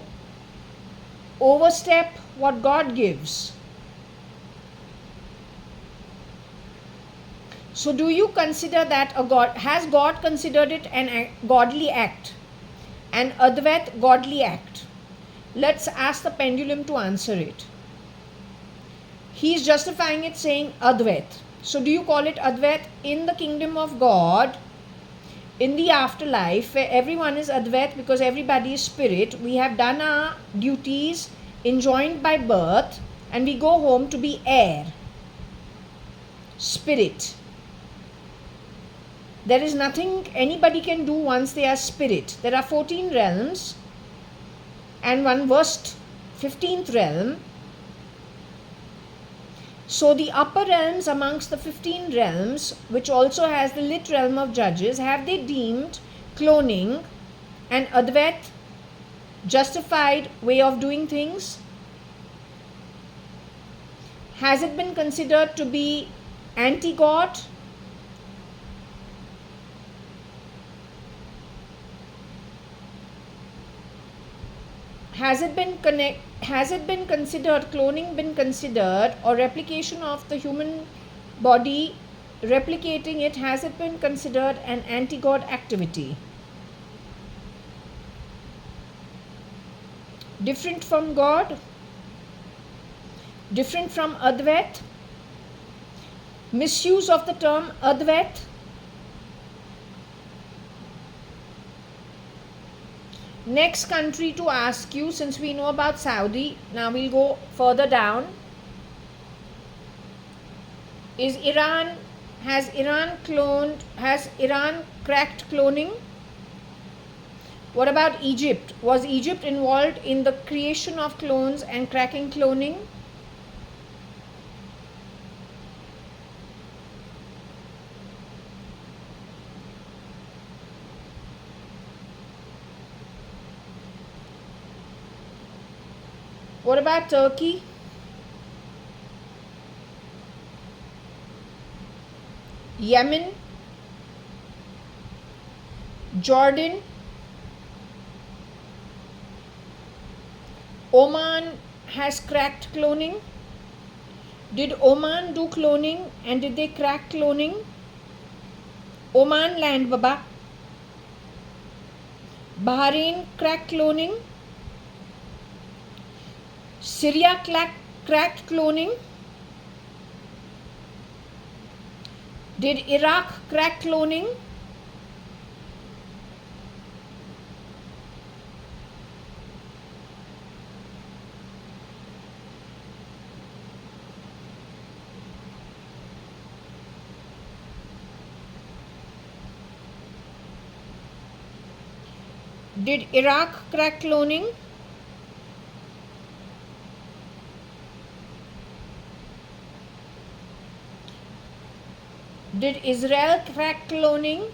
overstep what God gives? So do you consider that has God considered it an godly act? An Advait godly act? Let's ask the pendulum to answer it. He is justifying it saying Advait. So do you call it Advait? In the kingdom of God, in the afterlife, where everyone is Advait because everybody is spirit, we have done our duties enjoined by birth, and we go home to be air, spirit. There is nothing anybody can do once they are spirit. There are 14 realms and one worst 15th realm. So the upper realms amongst the 15 realms, which also has the lit realm of judges, have they deemed cloning an Advait justified way of doing things? Has it been considered to be anti-God? Has it been considered, cloning been considered, or replication of the human body, replicating it, has it been considered an anti-God activity? Different from God? Different from Advait? Misuse of the term Advait? Next country to ask you, since we know about Saudi, now we'll go further down. Has Iran cracked cloning? What about Egypt? Was Egypt involved in the creation of clones and cracking cloning? What about Turkey? Yemen? Jordan? Oman has cracked cloning. Did Oman do cloning and did they crack cloning? Oman land, Baba. Bahrain cracked cloning. Syria cracked cloning. Did Iraq crack cloning? Did Iraq crack cloning? Did Israel crack cloning?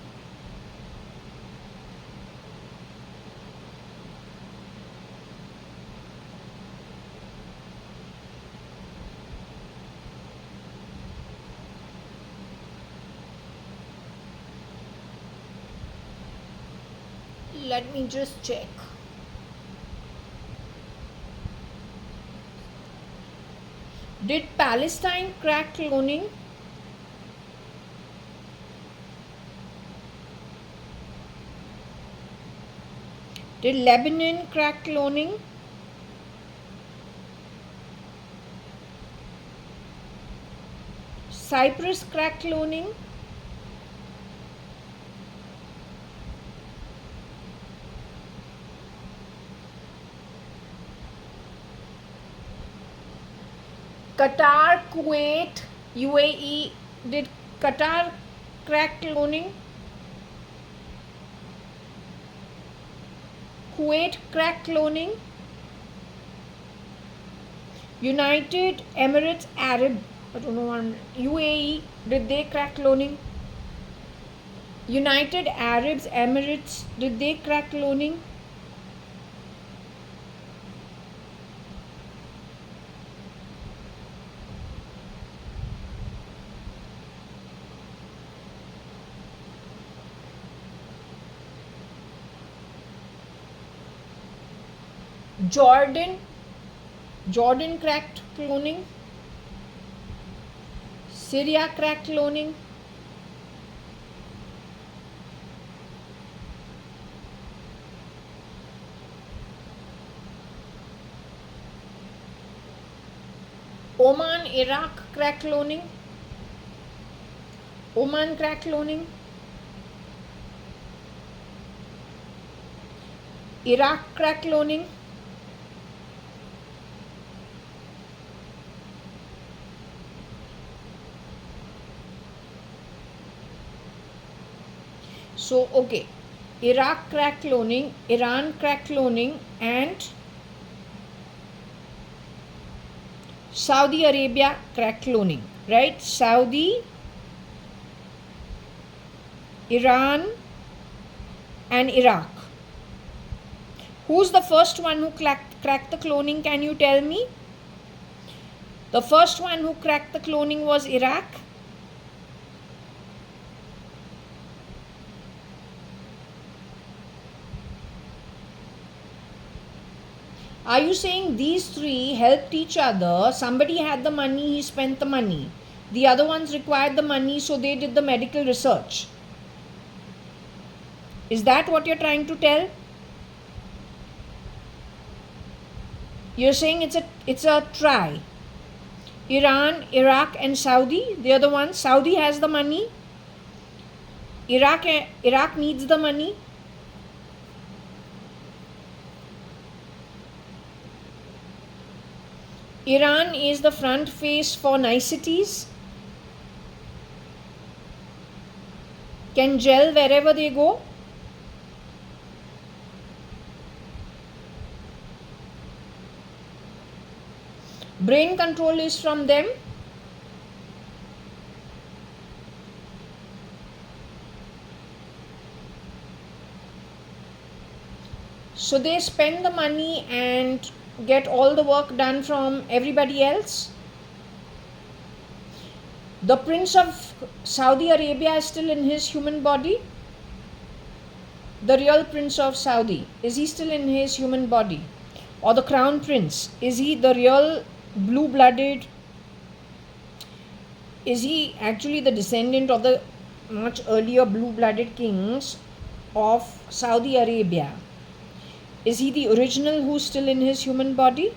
Let me just check. Did Palestine crack cloning? Did Lebanon crack cloning? Cyprus crack cloning? Qatar, Kuwait, UAE, did Qatar crack cloning? Kuwait crack cloning? United Emirates Arab, I don't know, UAE, did they crack cloning? United Arabs Emirates, did they crack cloning? Jordan cracked cloning. Syria cracked cloning. Oman, Iraq cracked cloning. Oman cracked cloning. Iraq crack cloning. So, okay, Iraq crack cloning, Iran crack cloning, and Saudi Arabia crack cloning, right? Saudi, Iran, and Iraq. Who's the first one who cracked the cloning? Can you tell me? The first one who cracked the cloning was Iraq. Are you saying these three helped each other? Somebody had the money, he spent the money. The other ones required the money, so they did the medical research. Is that what you're trying to tell? You're saying it's a try. Iran, Iraq, and Saudi, they're the ones. Saudi has the money. Iraq needs the money. Iran is the front face for niceties. Can gel wherever they go. Brain control is from them. So they spend the money and get all the work done from everybody else. The Prince of Saudi Arabia is still in his human body. The real Prince of Saudi, is he still in his human body? Or the Crown Prince, is he the real blue-blooded? Is he actually the descendant of the much earlier blue-blooded kings of Saudi Arabia? Is he the original who's still in his human body?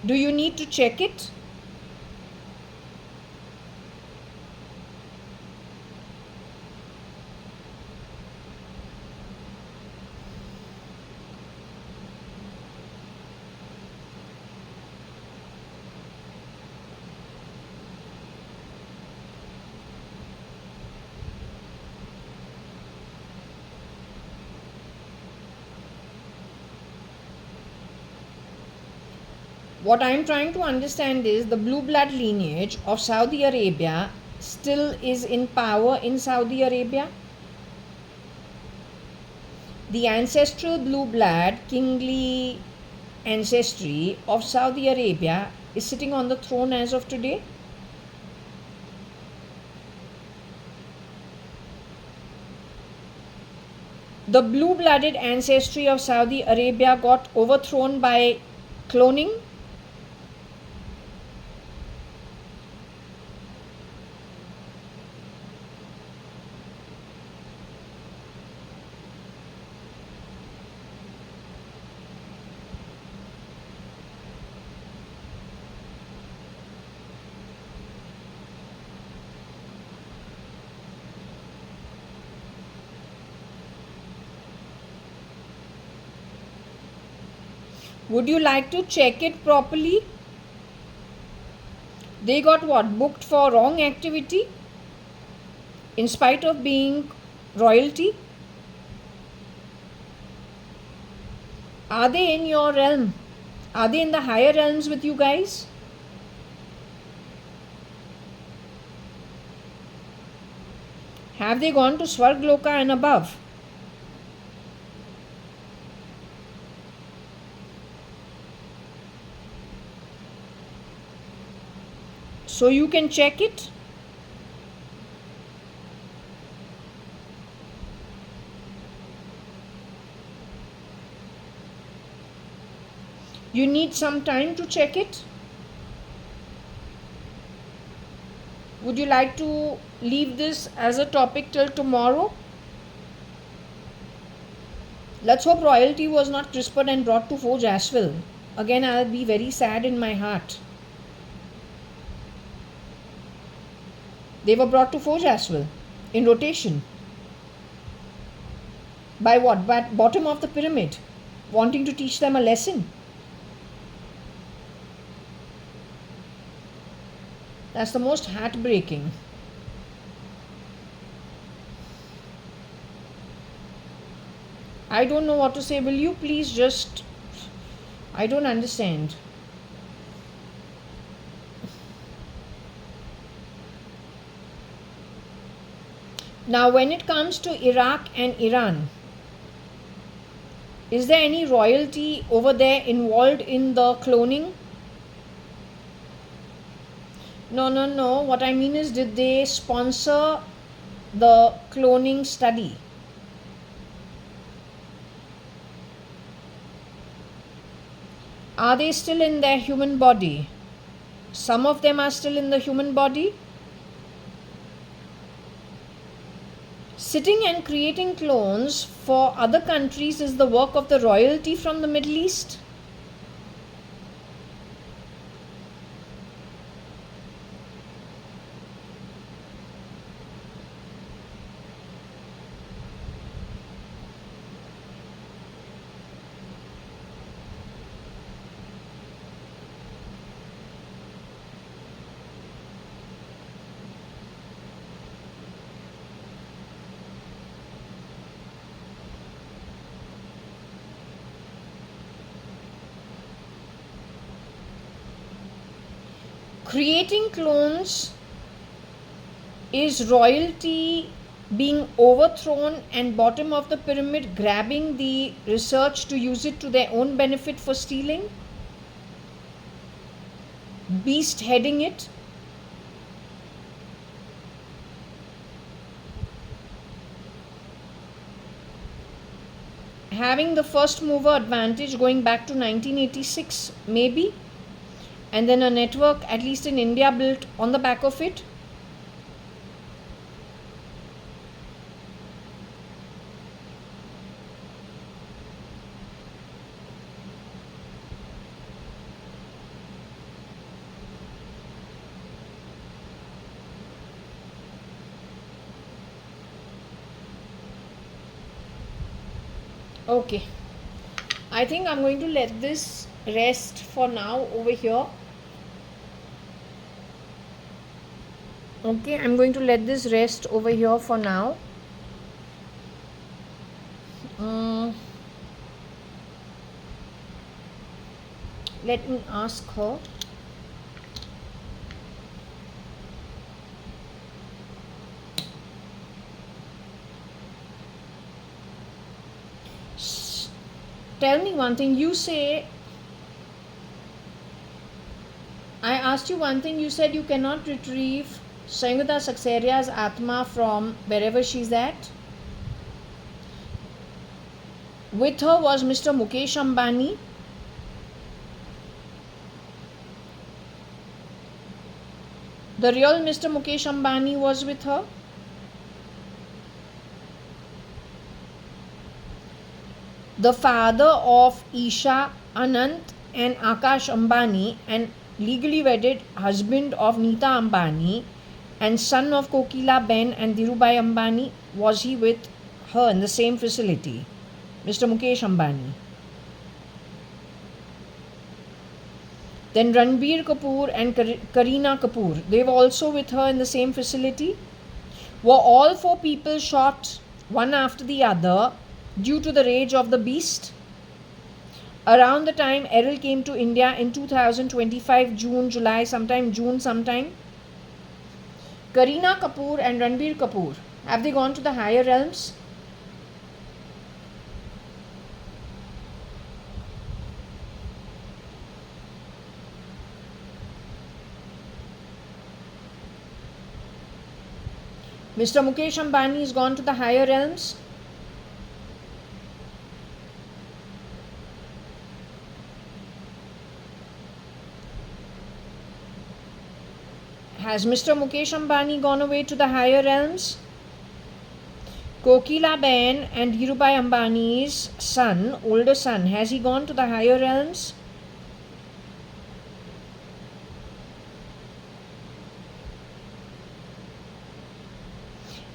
Do you need to check it? What I am trying to understand is the blue blood lineage of Saudi Arabia still is in power in Saudi Arabia. The ancestral blue blood, kingly ancestry of Saudi Arabia is sitting on the throne as of today. The blue-blooded ancestry of Saudi Arabia got overthrown by cloning. Would you like to check it properly? They got what? Booked for wrong activity in spite of being royalty? Are they in your realm? Are they in the higher realms with you guys? Have they gone to Swargloka and above? So you can check it. You need some time to check it. Would you like to leave this as a topic till tomorrow? Let's hope royalty was not CRISPRed and brought to forge as well. Again, I'll be very sad in my heart. They were brought to forge as well. in rotation. By what? By bottom of the pyramid, wanting to teach them a lesson. That's the most heartbreaking. I don't know what to say. Will you please just... I don't understand. Now, when it comes to Iraq and Iran, is there any royalty over there involved in the cloning? No. What I mean is, did they sponsor the cloning study? Are they still in their human body? Some of them are still in the human body. Sitting and creating clones for other countries is the work of the royalty from the Middle East. Creating clones is royalty being overthrown and bottom of the pyramid grabbing the research to use it to their own benefit for stealing? Beast heading it? Having the first mover advantage going back to 1986 maybe, and then a network at least in India built on the back of it. Okay, I think I'm going to let this rest for now over here. Okay, I'm going to let this rest over here for now. Let me ask her. Tell me one thing. You say, I asked you one thing. You said you cannot retrieve Sangeeta Saxeria's Atma from wherever she's at. With her was Mr. Mukesh Ambani. The real Mr. Mukesh Ambani was with her. The father of Isha, Anant and Akash Ambani, and legally wedded husband of Neeta Ambani and son of Kokila Ben and Dhirubhai Ambani, was he with her in the same facility, Mr. Mukesh Ambani? Then Ranbir Kapoor and Kareena Kapoor, they were also with her in the same facility. Were all four people shot one after the other due to the rage of the beast? Around the time Errol came to India in 2025, July sometime, Kareena Kapoor and Ranbir Kapoor, have they gone to the higher realms? Mr. Mukesh Ambani has gone to the higher realms. Has Mr. Mukesh Ambani gone away to the higher realms? Kokila Ben and Dhirubhai Ambani's son, older son, has he gone to the higher realms?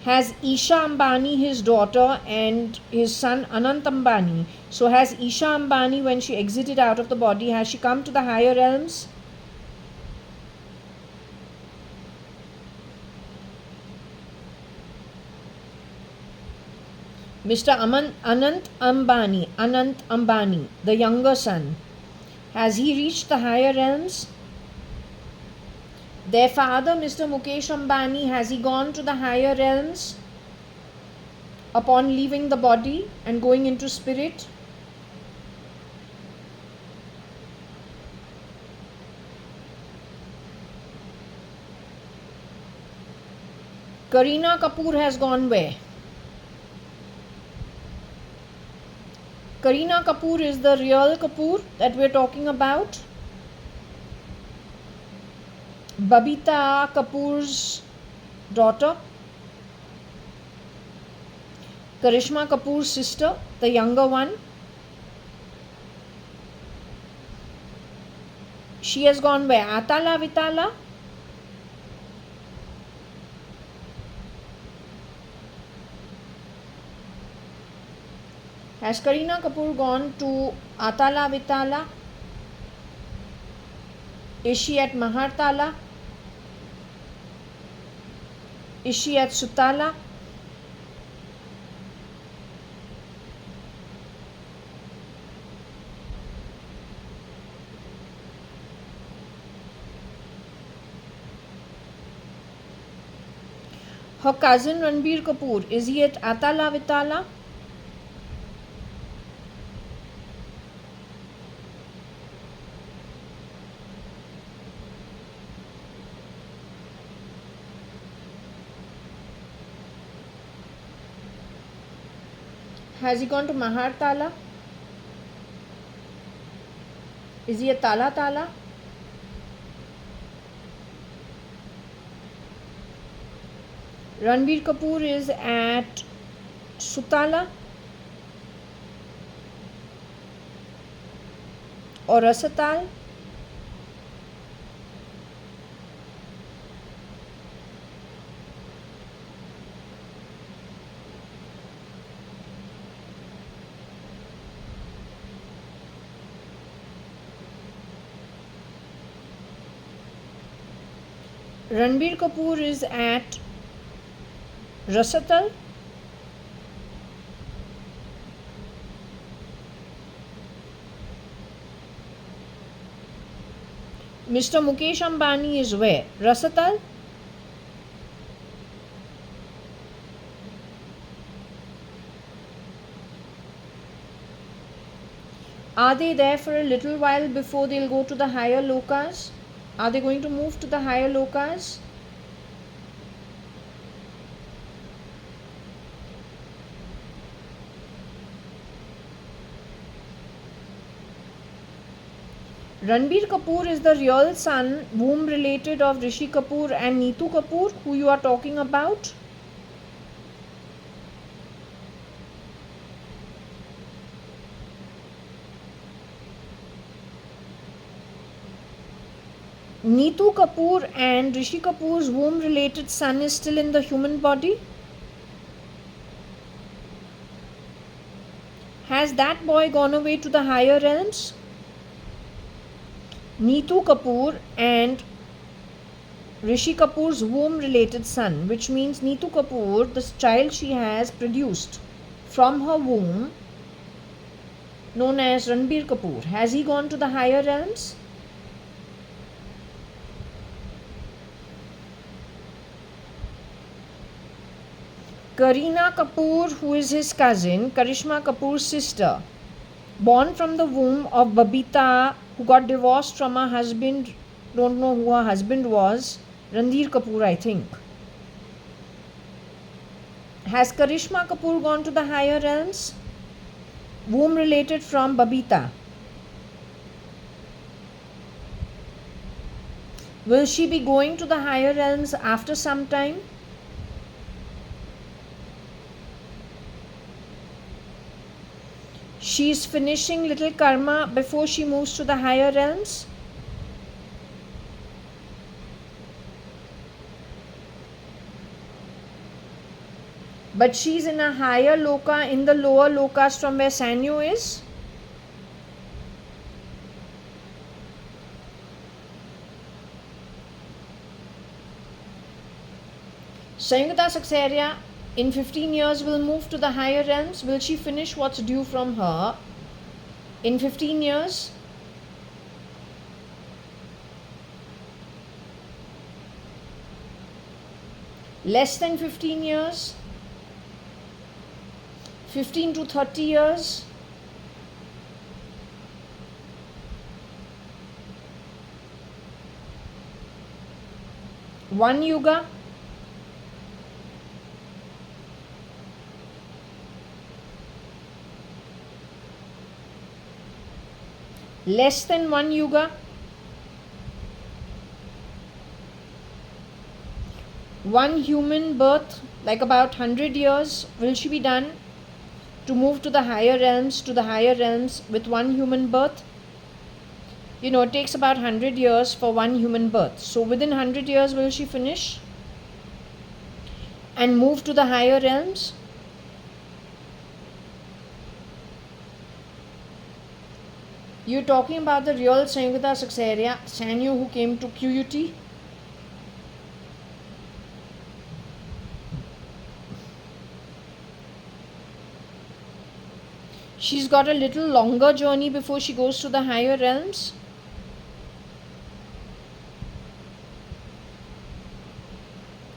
Has Isha Ambani his daughter and his son Anant Ambani? So has Isha Ambani, when she exited out of the body, has she come to the higher realms? Mr. Anant Ambani, the younger son, has he reached the higher realms? Their father, Mr. Mukesh Ambani, has he gone to the higher realms upon leaving the body and going into spirit? Kareena Kapoor has gone where? Kareena Kapoor is the real Kapoor that we're talking about. Babita Kapoor's daughter. Karishma Kapoor's sister, the younger one. She has gone where? Atala Vitala? Has Kareena Kapoor gone to Atala Vitala? Is she at Mahartala? Is she at Sutala? Her cousin Ranbir Kapoor, is he at Atala Vitala? Has he gone to Mahartala? Is he at Tala Tala? Ranbir Kapoor is at Sutala or Rasatal? Ranbir Kapoor is at Rasatal. Mr. Mukesh Ambani is where? Rasatal? Are they there for a little while before they'll go to the higher lokas? Are they going to move to the higher lokas? Ranbir Kapoor is the real son, womb related of Rishi Kapoor and Neetu Kapoor, who you are talking about. Neetu Kapoor and Rishi Kapoor's womb related son is still in the human body. Has that boy gone away to the higher realms? Neetu Kapoor and Rishi Kapoor's womb related son, which means Neetu Kapoor, the child she has produced from her womb, known as Ranbir Kapoor, has he gone to the higher realms? Kareena Kapoor, who is his cousin, Karishma Kapoor's sister, born from the womb of Babita, who got divorced from her husband, don't know who her husband was, Ranbir Kapoor, I think. Has Karishma Kapoor gone to the higher realms? Womb related from Babita. Will she be going to the higher realms after some time? She is finishing little karma before she moves to the higher realms. But she's in a higher loka in the lower lokas from where Sanyo is. Sanyugata Saxaria in 15 years will move to the higher realms. Will she finish what's due from her in 15 years? Less than 15 years? 15 to 30 years? One yuga? Less than one yuga? One human birth, like about 100 years, will she be done to move to the higher realms with one human birth? You know, it takes about 100 years for one human birth. So within 100 years will she finish and move to the higher realms? You're talking about the real Sanyugata Saxaria, Sanyo, who came to QUT? She's got a little longer journey before she goes to the higher realms.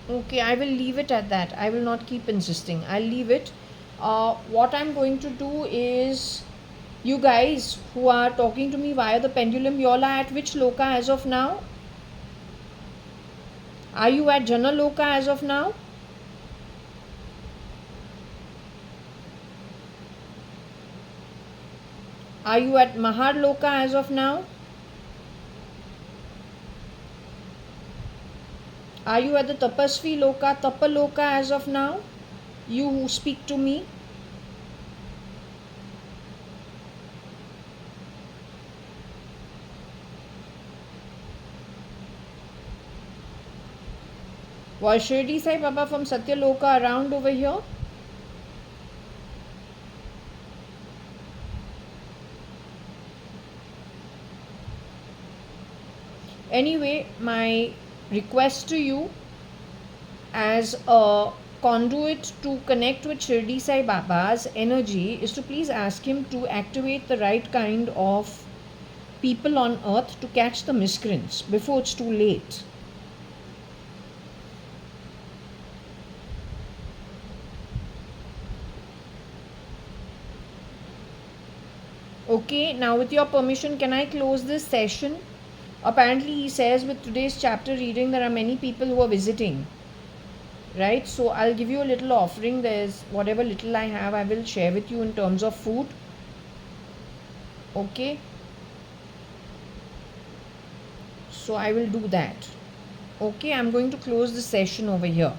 Okay, I will leave it at that. I will not keep insisting. I'll leave it. What I'm going to do is, you guys who are talking to me via the pendulum, you all are at which loka as of now? Are you at Jana loka as of now? Are you at Mahar loka as of now? Are you at the Tapasvi loka, Tapa loka as of now? You who speak to me. Was Shirdi Sai Baba from Satya Loka around over here? Anyway, my request to you as a conduit to connect with Shirdi Sai Baba's energy is to please ask him to activate the right kind of people on earth to catch the miscreants before it's too late. Okay, now with your permission, can I close this session? Apparently, he says with today's chapter reading, there are many people who are visiting. Right? So, I'll give you a little offering. There's whatever little I have, I will share with you in terms of food. Okay? So, I will do that. Okay, I'm going to close the session over here.